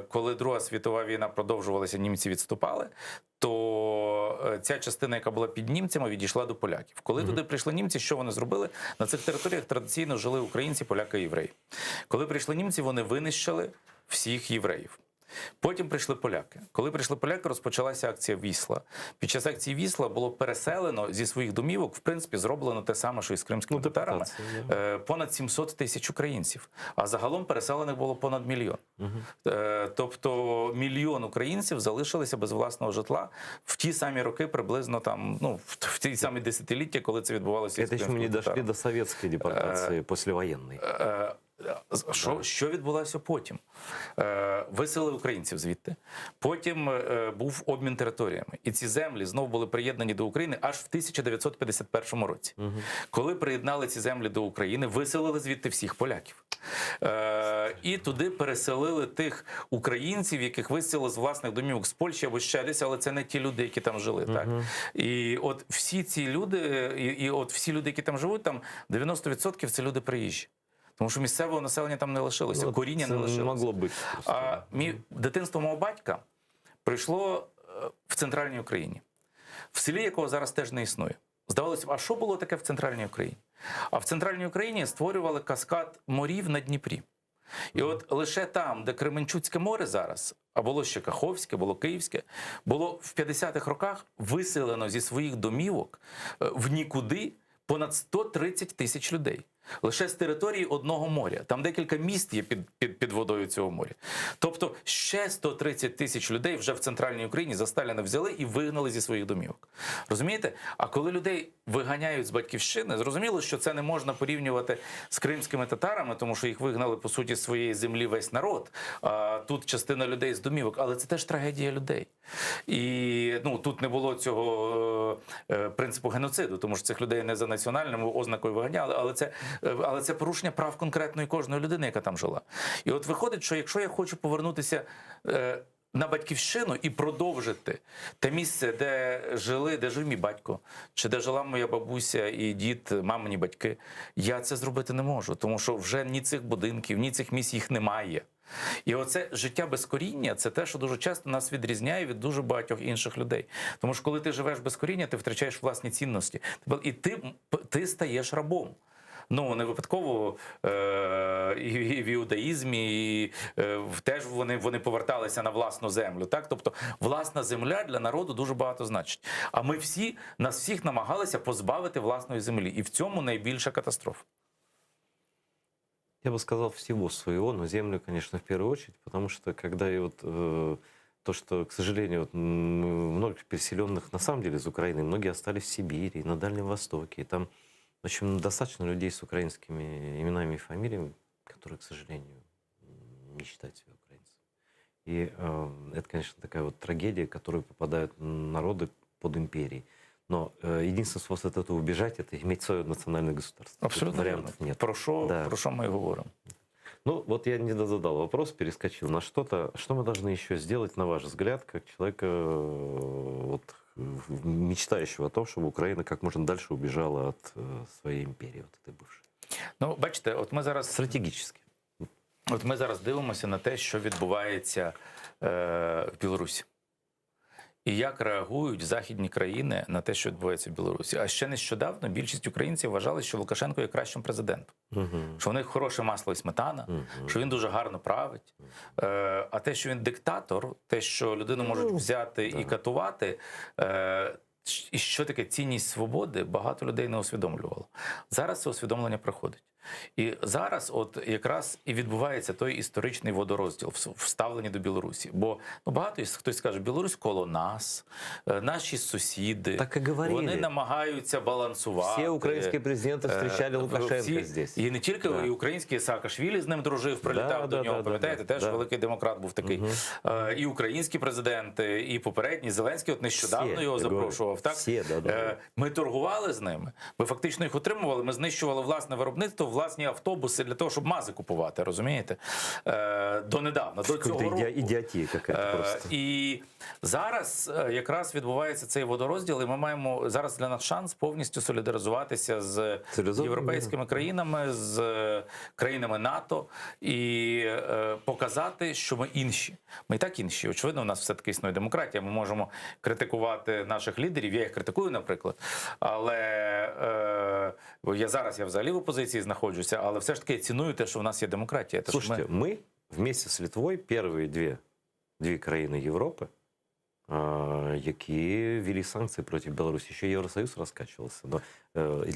коли Друга світова війна продовжувалася, німці відступали, то ця частина, яка була під німцями, відійшла до поляків. Коли туди прийшли німці, що вони зробили? На цих територіях традиційно жили українці, поляки і євреї. Коли прийшли німці, вони винищили всіх євреїв. Потім прийшли поляки. Коли прийшли поляки, розпочалася акція «Вісла». Під час акції «Вісла» було переселено зі своїх домівок, в принципі, зроблено те саме, що і з кримськими татарами, понад 700 тисяч українців. А загалом переселених було понад мільйон. Тобто мільйон українців залишилися без власного житла в ті самі роки, приблизно там, ну, в ті самі десятиліття, коли це відбувалося. Це ще ми не дійшли до совєтської депортації, післявоєнної. Що відбулося потім? Виселили українців звідти. Потім був обмін територіями. І ці землі знов були приєднані до України аж в 1951 році. Коли приєднали ці землі до України, виселили звідти всіх поляків. І туди переселили тих українців, яких виселили з власних домівок з Польщі або ще десь, але це не ті люди, які там жили. Так? І от всі ці люди, всі люди, які там живуть, там 90% це люди приїжджі. Тому що місцевого населення там не лишилося, коріння не лишилося. Не могло бути. Дитинство мого батька прийшло в Центральній Україні, в селі, якого зараз теж не існує. Здавалося б, а що було таке в Центральній Україні? А в Центральній Україні створювали каскад морів на Дніпрі. І от лише там, де Кременчуцьке море зараз, а було ще Каховське, було Київське, було в 50-х роках виселено зі своїх домівок в нікуди понад 130 тисяч людей. Лише з території одного моря. Там декілька міст є під водою цього моря. Тобто ще 130 тисяч людей вже в Центральній Україні за Сталіна взяли і вигнали зі своїх домівок. Розумієте? А коли людей виганяють з батьківщини, зрозуміло, що це не можна порівнювати з кримськими татарами, тому що їх вигнали, по суті, з своєї землі весь народ. А тут частина людей з домівок. Але це теж трагедія людей. І тут не було цього принципу геноциду, тому що цих людей не за національною ознакою виганяли, але це порушення прав конкретної кожної людини, яка там жила. І от виходить, що якщо я хочу повернутися на батьківщину і продовжити те місце, де жив мій батько, чи де жила моя бабуся і дід, мамині батьки, я це зробити не можу, тому що вже ні цих будинків, ні цих місць їх немає. І оце життя без коріння – це те, що дуже часто нас відрізняє від дуже багатьох інших людей. Тому що коли ти живеш без коріння, ти втрачаєш власні цінності. І ти стаєш рабом. Не випадково і в іудаїзмі, і теж вони поверталися на власну землю. Так? Тобто власна земля для народу дуже багато значить. А нас всіх намагалися позбавити власної землі. І в цьому найбільша катастрофа. Я бы сказал всего своего, но землю, конечно, в первую очередь, потому что когда то, что, к сожалению, вот, многих переселенных на самом деле из Украины, многие остались в Сибири, на Дальнем Востоке. И там, в общем, достаточно людей с украинскими именами и фамилиями, которые, к сожалению, не считают себя украинцами. И это, конечно, такая вот трагедия, в которую попадают народы под империей. Но единственный способ от этого убежать — это иметь свое национальное государство. Тут Абсолютно вариантов вірно. нет. Про що ми і говоримо? Ну, вот я не задал вопрос, перескочил на что-то. Что мы должны еще сделать, на ваш взгляд, как человека, вот, мечтающего о том, чтобы Украина как можно дальше убежала от своей империи, вот этой бывшей? Ну, бачите, Стратегически. от ми зараз дивимося на те, що відбувається в Білорусі. І як реагують західні країни на те, що відбувається в Білорусі. А ще нещодавно більшість українців вважали, що Лукашенко є кращим президентом. Що в них хороше масло і сметана, що він дуже гарно править. А те, що він диктатор, те, що людину можуть взяти і катувати, і що таке цінність свободи, багато людей не усвідомлювало. Зараз це усвідомлення приходить. І зараз от якраз і відбувається той історичний водорозділ в ставленні до Білорусі. Бо багато хтось скаже, Білорусь коло нас, наші сусіди, Так і говорили. Вони намагаються балансувати. Всі українські президенти зустрічали Лукашенка здесь. І не тільки і український Саакашвілі з ним дружив, прилітав до нього, пам'ятаєте, теж великий демократ був такий. І українські президенти, і попередні, Зеленський от нещодавно його запрошував. Так? Ми торгували з ними, ми фактично їх отримували, ми знищували власне виробництво, власні автобуси для того, щоб мази купувати, розумієте? Донедавна, до цього року. Ідіотія якась просто. І зараз якраз відбувається цей водорозділ, і ми маємо зараз для нас шанс повністю солідаризуватися з європейськими країнами, з країнами НАТО і показати, що ми інші. Ми і так інші. Очевидно, у нас все-таки існує демократія. Ми можемо критикувати наших лідерів. Я їх критикую, наприклад. Але я взагалі в опозиції знаходжуся, але все ж таки ціную те, що в нас є демократія. Слушайте, ми вместе з Литвою перші дві країни Європи, які ввели санкції проти Білорусі. Ще Євросоюз розкачувався. Но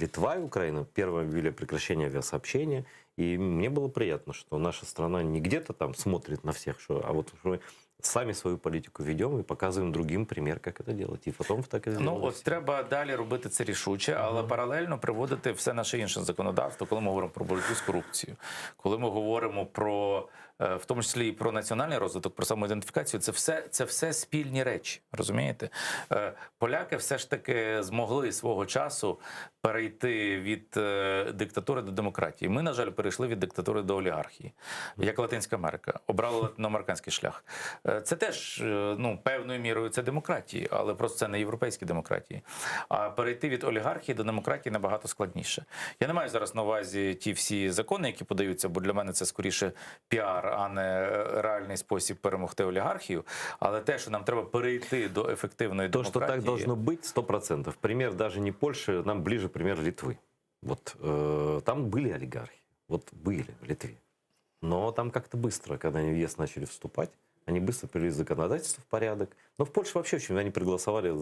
Литва и Украина первые ввели прекращение авиасообщения. И мне было приятно, что наша страна не где-то там смотрит на всех, а вот мы сами свою політику ведемо і показуємо другим примір, як це робити. І потім так і зробимо. Ну, от треба далі робити це рішуче, але паралельно приводити все наше інше законодавство, коли ми говоримо про боротьбу з корупцією, коли ми говоримо про, в тому числі і про національний розвиток, про самоідентифікацію, це все спільні речі, розумієте? Поляки все ж таки змогли свого часу перейти від диктатури до демократії. Ми, на жаль, перейшли від диктатури до олігархії, як Латинська Америка, обрали латиноамериканський шлях. Це теж, певною мірою це демократії, але просто це не європейські демократії. А перейти від олігархії до демократії набагато складніше. Я не маю зараз на увазі ті всі закони, які подаються, бо для мене це скоріше піар, а не реальний спосіб перемогти олігархію. Але те, що нам треба перейти до ефективної демократії... То, що так должно бути, 100%. Пример даже не Польши, нам ближе пример Литвы. Вот там были олигархи, вот были в Литве. Но там как-то быстро, когда они в ЕС начали вступать, они быстро привели законодательство в порядок. Но в Польше вообще очень, они проголосовали,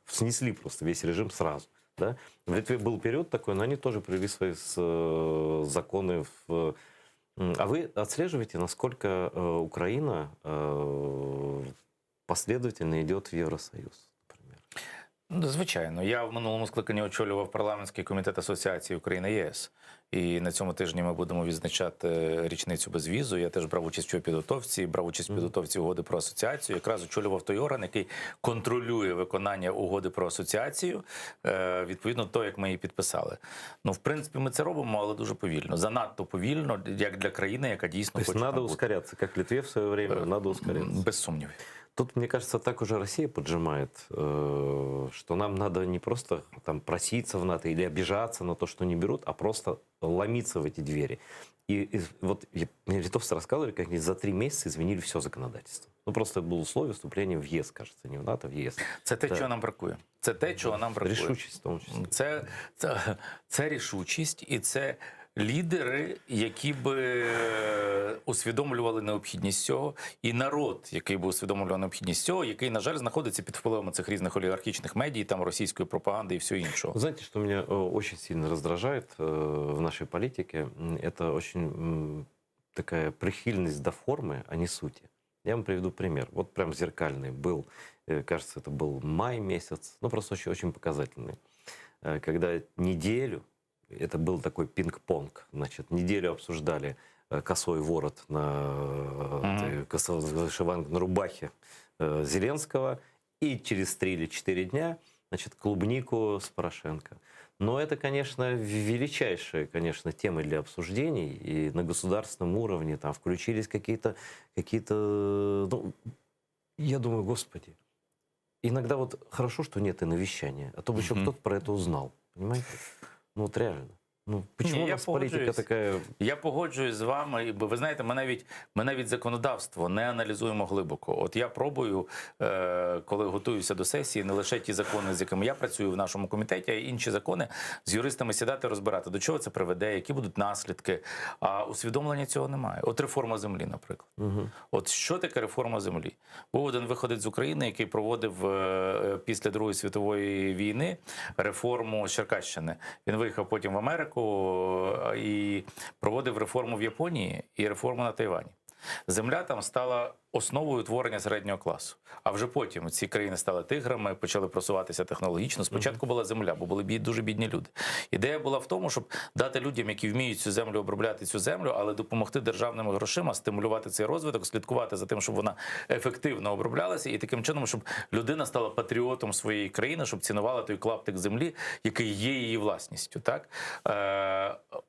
снесли просто весь режим сразу. Да? В Литве был период такой, но они тоже привели свои законы в... А вы отслеживаете, насколько Украина последовательно идет в Евросоюз? Звичайно. Я в минулому скликанні очолював парламентський комітет Асоціації Україна-ЄС. І на цьому тижні ми будемо відзначати річницю безвізу. Я теж брав участь у підготовці, брав участь у підготовці угоди про асоціацію. Якраз очолював той орган, який контролює виконання угоди про асоціацію, відповідно до того, як ми її підписали. Ну, в принципі, ми це робимо, але дуже повільно. Занадто повільно, як для країни, яка дійсно хоче. Тобто, треба ускорятися, як Литві в своє время, треба ускорятися. Без сумнівів. Тут, мне кажется, так уже Россия поджимает, что нам надо не просто там проситься в НАТО или обижаться на то, что не берут, а просто ломиться в эти двери. И вот мне литовцы рассказывали, как они за 3 месяца изменили все законодательство. Ну, просто было условие вступления в ЕС, кажется, не в НАТО, в ЄС. Це те, чого нам бракує. Це те, чого нам бракує. Рішучість в тому числі. Це рішучість і це лідери, які би усвідомлювали необхідність цього, і народ, який би усвідомлював необхідність цього, який, на жаль, знаходиться під впливом цих різних олігархічних медій, там російської пропаганди і всього іншого. Знаете, что меня очень сильно раздражает в нашей политике? Это очень такая прихильность до формы, а не сути. Я вам приведу пример. Вот прям зеркальный был, кажется, это был май месяц, ну просто очень, очень показательный. Когда неделю, это был такой пинг-понг, значит, неделю обсуждали косой ворот на на рубахе Зеленского, и через 3 или 4 дня, значит, клубнику с Порошенко. Но это, конечно, величайшие, конечно, темы для обсуждений, и на государственном уровне там включились какие-то, ну, я думаю, господи, иногда вот хорошо, что нет и навещания, а то бы еще кто-то про это узнал, понимаете? Ну вот реально. Ну, почему у я нас политика погоджуюсь. такая... Я погоджуюсь з вами, бо ви знаєте, ми навіть законодавство не аналізуємо глибоко. От я пробую, коли готуюся до сесії, не лише ті закони, з якими я працюю в нашому комітеті, а й інші закони з юристами сідати, розбирати, до чого це приведе, які будуть наслідки. А усвідомлення цього немає. От реформа землі, наприклад. От що таке реформа землі? Був один виходець з України, який проводив після Другої світової війни реформу з Черкащини. Він виїхав потім в Америку і проводив реформу в Японії і реформу на Тайвані. Земля там стала основою творення середнього класу. А вже потім ці країни стали тиграми, почали просуватися технологічно. Спочатку була земля, бо були дуже бідні люди. Ідея була в тому, щоб дати людям, які вміють цю землю обробляти цю землю, але допомогти державними грошима, стимулювати цей розвиток, слідкувати за тим, щоб вона ефективно оброблялася, і таким чином, щоб людина стала патріотом своєї країни, щоб цінувала той клаптик землі, який є її власністю. Так?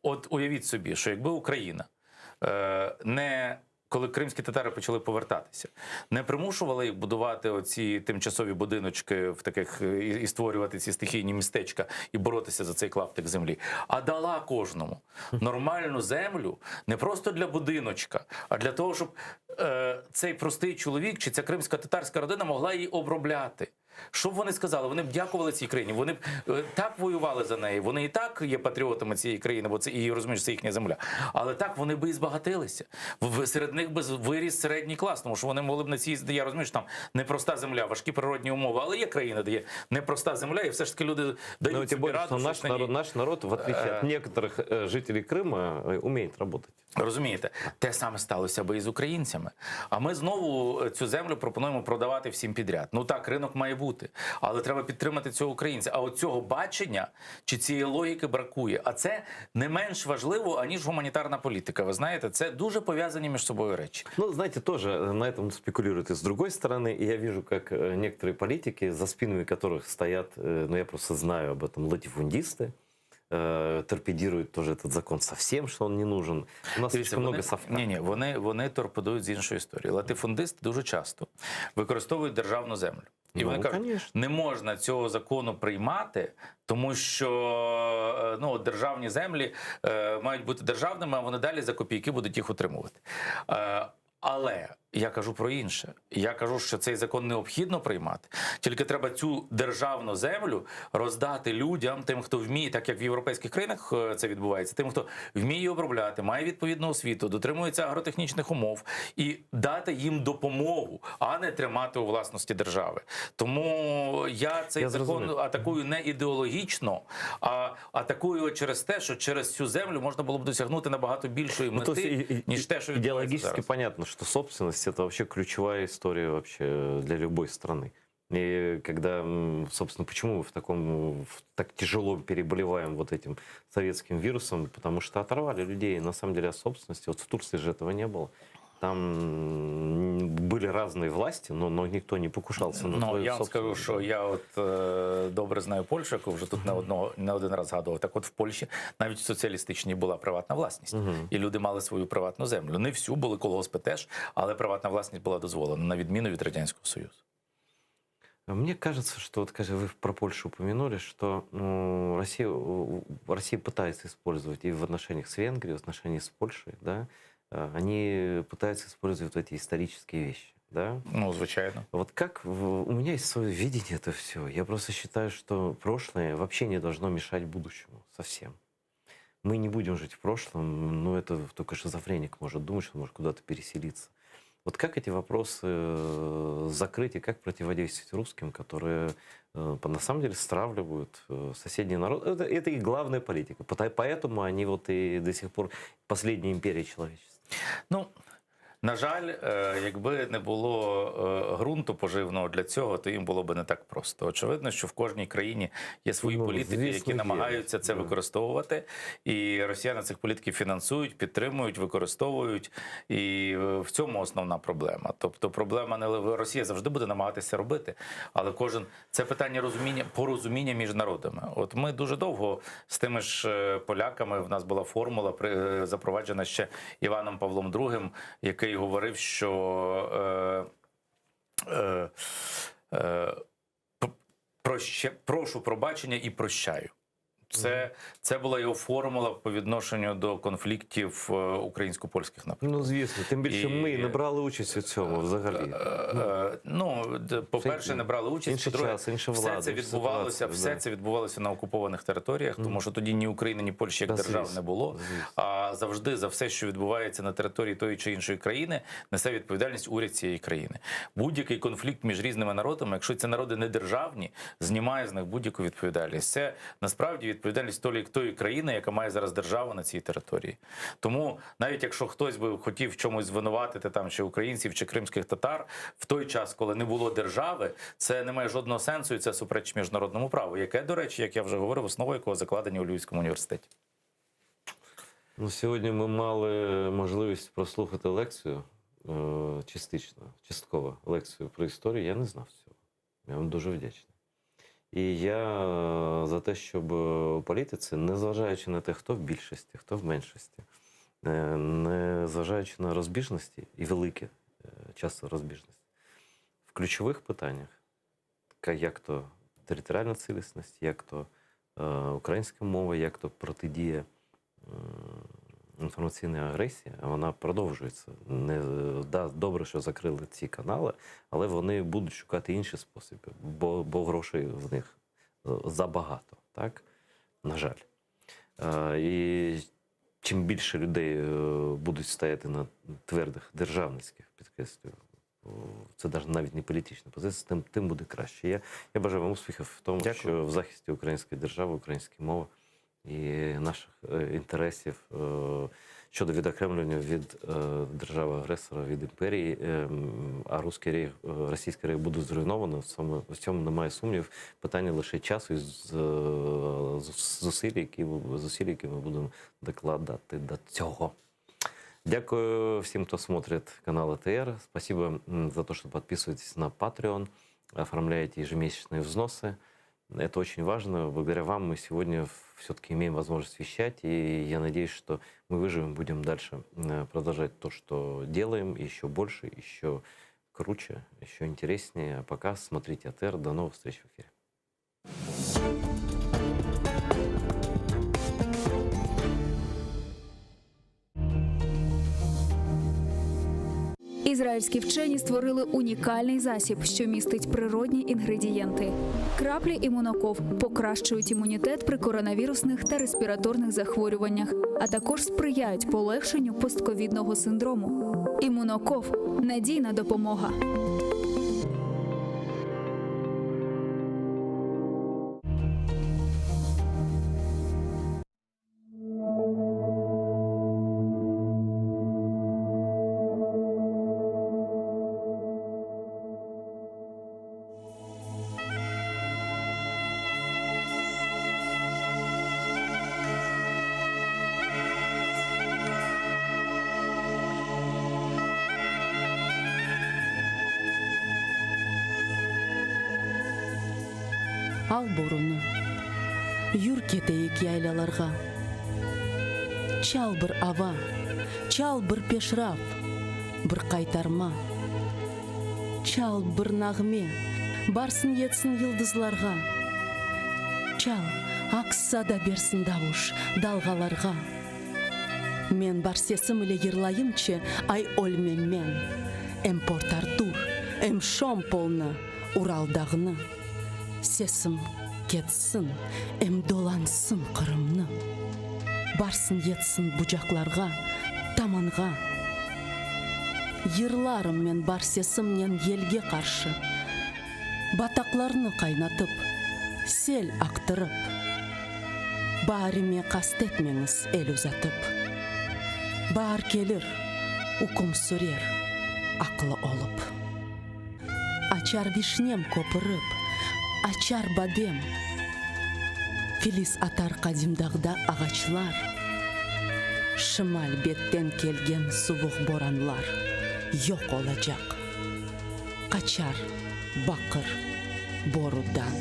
От уявіть собі, що якби Україна коли кримські татари почали повертатися, не примушували їх будувати оці тимчасові будиночки в таких і створювати ці стихійні містечка і боротися за цей клаптик землі, а дала кожному нормальну землю не просто для будиночка, а для того, щоб цей простий чоловік чи ця кримська татарська родина могла її обробляти. Що б вони сказали? Вони б дякували цій країні, вони б так воювали за неї, вони і так є патріотами цієї країни, бо це, і розумієш, це їхня земля. Але так вони би і збагатилися. Серед них би виріс середній клас, тому що вони могли б на цій, я розумію, що там непроста земля, важкі природні умови, але є країна, де є непроста земля, і все ж таки люди дають собі раду. Наш народ, в отличие от некоторых жителей Крыма, умеет работать. Розумієте? Те саме сталося би і з українцями. А ми знову цю землю пропонуємо продавати всім підряд. Ну так, ринок має бути, але треба підтримати цього українця. А от цього бачення чи цієї логіки бракує. А це не менш важливо, аніж гуманітарна політика. Ви знаєте, це дуже пов'язані між собою речі. Ну, знаете, тоже на этом спекулируют и с другой стороны. И я вижу, как некоторые политики, за спинами которых стоят, ну, я просто знаю об этом, латифундисты, торпедируют тоже этот закон совсем, что он не нужен. У нас слишком много совка. Ні, вони торпедують з іншої історії. Латифундисти дуже часто використовують державну землю. І вони кажуть, конечно. не можна цього закону приймати, тому що державні землі мають бути державними, а вони далі за копійки будуть їх утримувати. Але я кажу про інше. Я кажу, що цей закон необхідно приймати. Тільки треба цю державну землю роздати людям, тим, хто вміє, так як в європейських країнах це відбувається, тим, хто вміє її обробляти, має відповідну освіту, дотримується агротехнічних умов, і дати їм допомогу, а не тримати у власності держави. Тому я цей закон атакую не ідеологічно, а атакую через те, що через цю землю можна було б досягнути набагато більшої мети, ніж те, що відбувається идеологически зараз. понятно, что собственность — это вообще ключевая история вообще для любой страны. И когда, собственно, почему мы так тяжело переболеваем вот этим советским вирусом? Потому что оторвали людей, на самом деле, от собственности. Вот в Турции же этого не было. Там были разные власти, но никто не покушался на твою я вам скажу, собственность. що я от добре знаю Польщу, яку вже тут не один раз згадував. Так от в Польщі навіть в соціалістичній була приватна власність. І люди мали свою приватну землю. Не всю, були колгоспи теж, але приватна власність була дозволена, на відміну від Радянського Союзу. Мне кажется, что, вот, вы про Польшу упомянули, что Россия пытается использовать и в отношениях с Венгрией, и в отношениях с Польшей, да, они пытаются использовать эти исторические вещи. Да? Ну, звичайно. Вот как у меня есть свое видение это все. Я просто считаю, что прошлое вообще не должно мешать будущему совсем. Мы не будем жить в прошлом, но это только шизофреник может думать, что он может куда-то переселиться. Вот как эти вопросы закрыть и как противодействовать русским, которые на самом деле стравливают соседние народы? Это их главная политика. Поэтому они вот и до сих пор последняя империя человечества. Ну, На жаль, якби не було ґрунту поживного для цього, то їм було б не так просто. Очевидно, що в кожній країні є свої Ну, політики, звісно, які є. намагаються це Да. використовувати. І росіяни цих політиків фінансують, підтримують, використовують. І в цьому основна проблема. Тобто проблема не Росія завжди буде намагатися робити, але це питання порозуміння між народами. От ми дуже довго з тими ж поляками, в нас була формула, запроваджена ще Іваном Павлом II, який говорив, що прошу пробачення і прощаю. Це була його формула по відношенню до конфліктів українсько-польських, наприклад. Ну, звісно, тим більше ми не брали участь у цьому взагалі. По-перше, не брали участь, інший по-друге, час, інша влада, все це відбувалося на окупованих територіях, тому що тоді ні України, ні Польщі як держав не було. А завжди за все, що відбувається на території тої чи іншої країни, несе відповідальність уряд цієї країни. Будь-який конфлікт між різними народами, якщо ці народи не державні, знімає з них будь-яку відповідальність. Це насправді відповідальність тої країни, яка має зараз державу на цій території. Тому навіть якщо хтось би хотів в чомусь звинуватити там чи українців, чи кримських татар, в той час, коли не було держави, це не має жодного сенсу і це суперечить міжнародному праву, яке, до речі, як я вже говорив, основа якого закладені у Львівському університеті. Ну, сьогодні ми мали можливість прослухати лекцію, частково лекцію про історію. Я не знав цього. Я вам дуже вдячний. І я за те, щоб у політиці, незважаючи на те, хто в більшості, хто в меншості, незважаючи на розбіжності, і великі часто розбіжності, в ключових питаннях, як то територіальна цілісність, як то українська мова, як то протидія інформаційної агресії, вона продовжується. Добре, що закрили ці канали, але вони будуть шукати інші способи, бо грошей в них забагато, так? На жаль. І чим більше людей будуть стояти на твердих державницьких, підкреслюю, це навіть не політична позиція, тим буде краще. Я бажаю вам успіхів в тому, що в захисті української держави, української мови і наших інтересів щодо відокремлення від держави-агресора, від імперії, а російський рейх буде зруйновано, в цьому немає сумнів. Питання лише часу і зусиль, які ми будемо докладати до цього. Дякую всем, кто смотрит канал АТР. Спасибо за то, что подписываетесь на Patreon, оформляете ежемесячные взносы. Это очень важно. Благодаря вам мы сегодня все-таки имеем возможность вещать. И я надеюсь, что мы выживем, будем дальше продолжать то, что делаем, еще больше, еще круче, еще интереснее. А пока смотрите АТР. До новых встреч в эфире. Ізраїльські вчені створили унікальний засіб, що містить природні інгредієнти. Краплі імуноков покращують імунітет при коронавірусних та респіраторних захворюваннях, а також сприяють полегшенню постковідного синдрому. Імуноков – надійна допомога. Ал боруны, юр кетейік яйлаларға. Чал бір ава, чал бір пешрап, бір қайтарма. Чал бір нағме, барсын етсін йылдызларға. Чал, ақса да берсін дауыш далғаларға. Мен бар сесім іле ерлайымчы ай ольмеммен. Эм Порт-Артур, эм Шомполны, Уралдағыны. Сесім кетсін, эм долансын қырымны. Барсын етсін бұжақларға, таманға. Ерларым мен бар сесімнен елге қаршы. Батақларны қайнатып, сел ақтырып. Барыме қастетмеңіз ел ұзатып. Бар келір, укум сүрер, ақлы олып. Ачар вишнем көпіріп, ачар бадем. Филис атар қадимдағда ағачлар, шымал беттен келген суық боранлар yok olacak. Қачар, бақыр, борудан.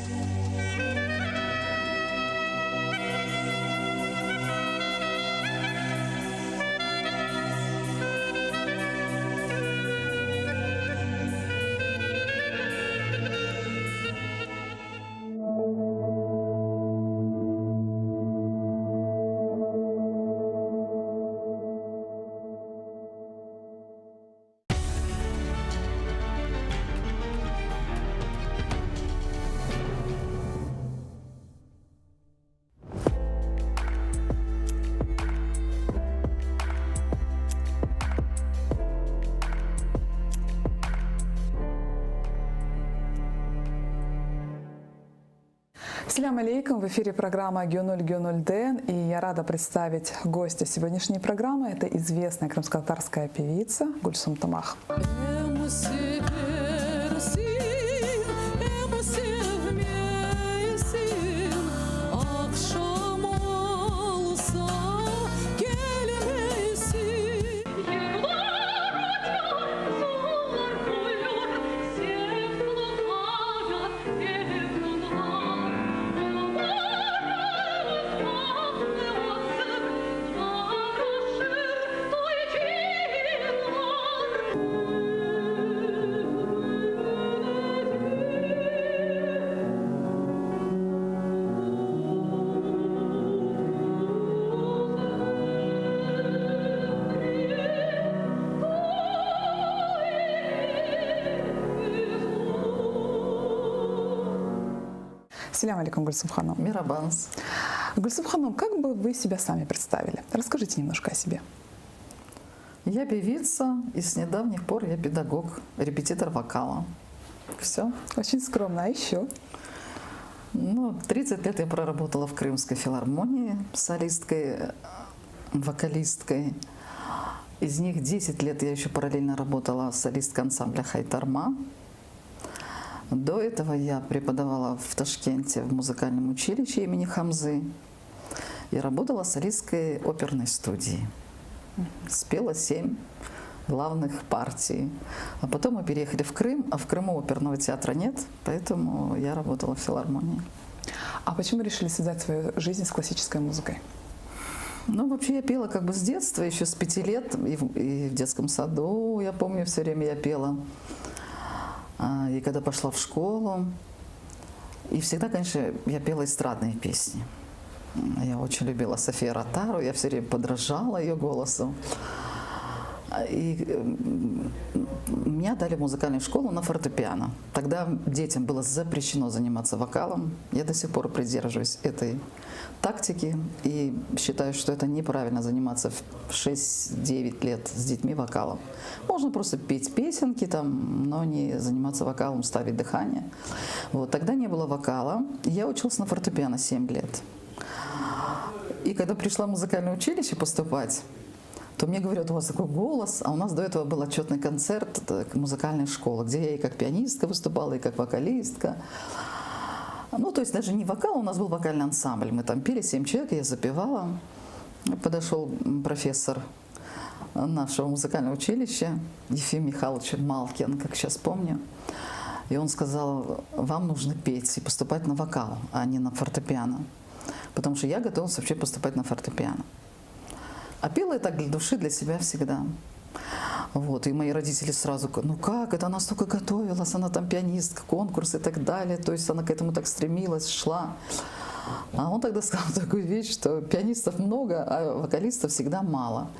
Ассаляму алейкум, в эфире программа Гюнуль Ден, и я рада представить гостя сегодняшней программы. Это известная крымско-татарская певица Гульсум Тамах. Ассаляму алейкум, Гульсум Ханум. Мирабанс. Гульсум Ханум, как бы вы себя сами представили? Расскажите немножко о себе. Я певица, и с недавних пор я педагог, репетитор вокала. Все. Очень скромно. А еще? 30 лет я проработала в Крымской филармонии солисткой, вокалисткой. Из них 10 лет я еще параллельно работала солисткой ансамбля «Хайтарма». До этого я преподавала в Ташкенте в музыкальном училище имени Хамзы и работала солисткой оперной студии. Спела 7 главных партий. А потом мы переехали в Крым, а в Крыму оперного театра нет, поэтому я работала в филармонии. А почему решили связать свою жизнь с классической музыкой? Вообще я пела как бы с детства, еще с 5 лет, и в детском саду, я помню, все время я пела. И когда пошла в школу, и всегда, конечно, я пела эстрадные песни. Я очень любила Софию Ротару, я все время подражала ее голосу. И меня дали в музыкальную школу на фортепиано. Тогда детям было запрещено заниматься вокалом. Я до сих пор придерживаюсь этой тактики и считаю, что это неправильно заниматься в 6-9 лет с детьми вокалом. Можно просто петь песенки, но не заниматься вокалом, ставить дыхание. Тогда не было вокала. Я училась на фортепиано 7 лет. И когда пришла в музыкальное училище поступать, то мне говорят, у вас такой голос, а у нас до этого был отчетный концерт музыкальной школы, где я и как пианистка выступала, и как вокалистка. То есть даже не вокал, у нас был вокальный ансамбль. Мы там пели 7 человек, я запевала. Подошел профессор нашего музыкального училища, Ефим Михайлович Малкин, как сейчас помню. И он сказал, вам нужно петь и поступать на вокал, а не на фортепиано. Потому что я готовилась вообще поступать на фортепиано. А пела я так для души, для себя всегда. И мои родители сразу, как, это она столько готовилась, она там пианистка, конкурс и так далее. То есть она к этому так стремилась, шла. А он тогда сказал такую вещь, что пианистов много, а вокалистов всегда мало.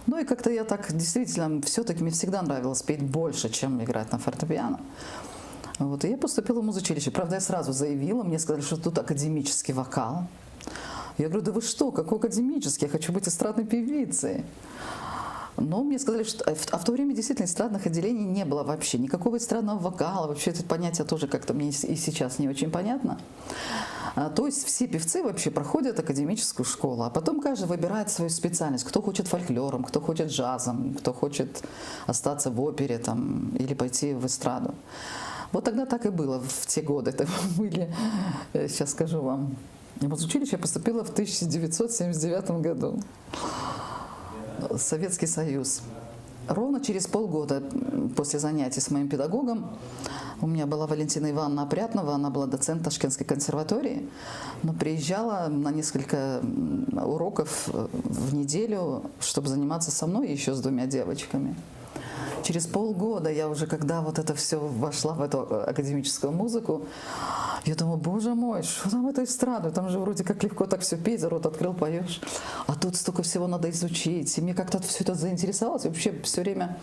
И как-то я так, действительно, все-таки мне всегда нравилось петь больше, чем играть на фортепиано. И я поступила в музучилище. Правда, я сразу заявила, мне сказали, что тут академический вокал. Я говорю, да вы что, какой академический, я хочу быть эстрадной певицей. Но мне сказали, что в то время действительно эстрадных отделений не было вообще, никакого эстрадного вокала, вообще это понятие тоже как-то мне и сейчас не очень понятно. То есть все певцы вообще проходят академическую школу, а потом каждый выбирает свою специальность. Кто хочет фольклором, кто хочет джазом, кто хочет остаться в опере там, или пойти в эстраду. Вот тогда так и было в те годы. Это были, сейчас скажу вам, в училище я поступила в 1979 году. Советский Союз. Ровно через полгода после занятий с моим педагогом, у меня была Валентина Ивановна Опрятнова, она была доцент Ташкентской консерватории, но приезжала на несколько уроков в неделю, чтобы заниматься со мной и еще с 2 девочками. Через полгода я уже, когда вот это все вошла в эту академическую музыку, я думаю, боже мой, что там это эстрада? Там же вроде как легко так все петь, рот открыл, поешь. А тут столько всего надо изучить. И мне как-то все это заинтересовалось. Я вообще все время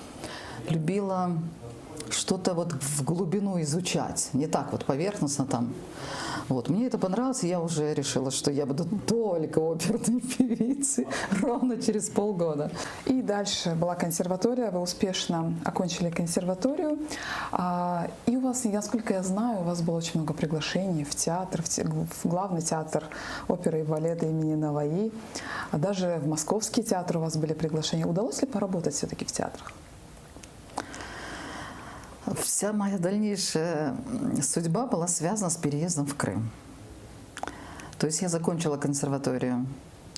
любила что-то вот в глубину изучать. Не так вот поверхностно там. Вот. Мне это понравилось, и я уже решила, что я буду только оперной певицей ровно через полгода. И дальше была консерватория, вы успешно окончили консерваторию. И у вас, насколько я знаю, у вас было очень много приглашений в театр, в главный театр оперы и балета имени Наваи. А даже в Московский театр у вас были приглашения. Удалось ли поработать все-таки в театрах? Вся моя дальнейшая судьба была связана с переездом в Крым. То есть я закончила консерваторию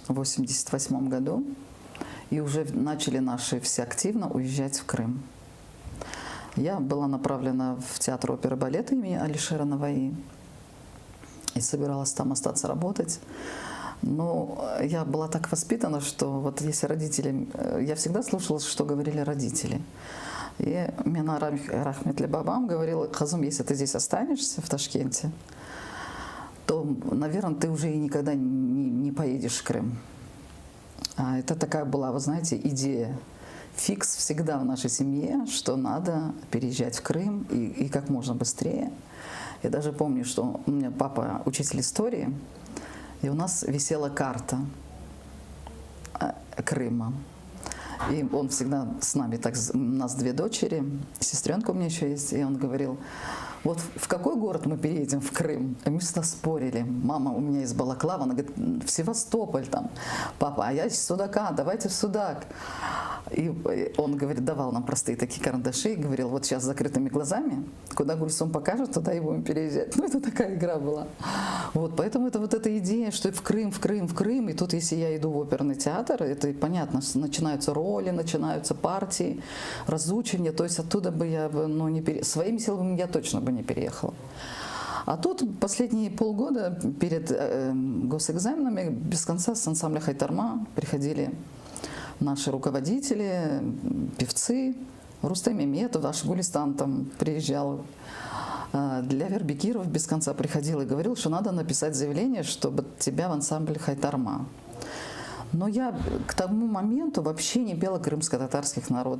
в 1988 году, и уже начали наши все активно уезжать в Крым. Я была направлена в театр оперы и балета имени Алишера Наваи и собиралась там остаться работать. Но я была так воспитана, что вот если родители... Я всегда слушала, что говорили родители. И Мина Рахметли Бабам говорила: Хазум, если ты здесь останешься, в Ташкенте, то, наверное, ты уже и никогда не поедешь в Крым. А это такая была, вы знаете, идея. Фикс всегда в нашей семье, что надо переезжать в Крым и как можно быстрее. Я даже помню, что у меня папа учитель истории, и у нас висела карта Крыма. И он всегда с нами, так, у нас 2 дочери, сестренка у меня еще есть, и он говорил: вот в какой город мы переедем в Крым? И мы всегда спорили. Мама у меня из Балаклава, она говорит: в Севастополь там. Папа, а я из Судака, давайте в Судак. И он, говорит, давал нам простые такие карандаши и говорил: вот сейчас с закрытыми глазами, куда Гульсум покажет, туда и будем переезжать. Ну, это такая игра была. Вот, поэтому это вот эта идея, что в Крым, в Крым, в Крым. И тут, если я иду в оперный театр, это понятно, начинаются роли, начинаются партии, разучивания. То есть оттуда бы я, своими силами я точно бы не переехала. А тут последние полгода перед госэкзаменами без конца с ансамбля Хайтарма приходили наши руководители, певцы. Рустем Иметов, наш Гулистан там приезжал. Для Вербекиров без конца приходил и говорил, что надо написать заявление, чтобы тебя в ансамбль Хайтарма. Но я к тому моменту вообще не пела крымско-татарских народов.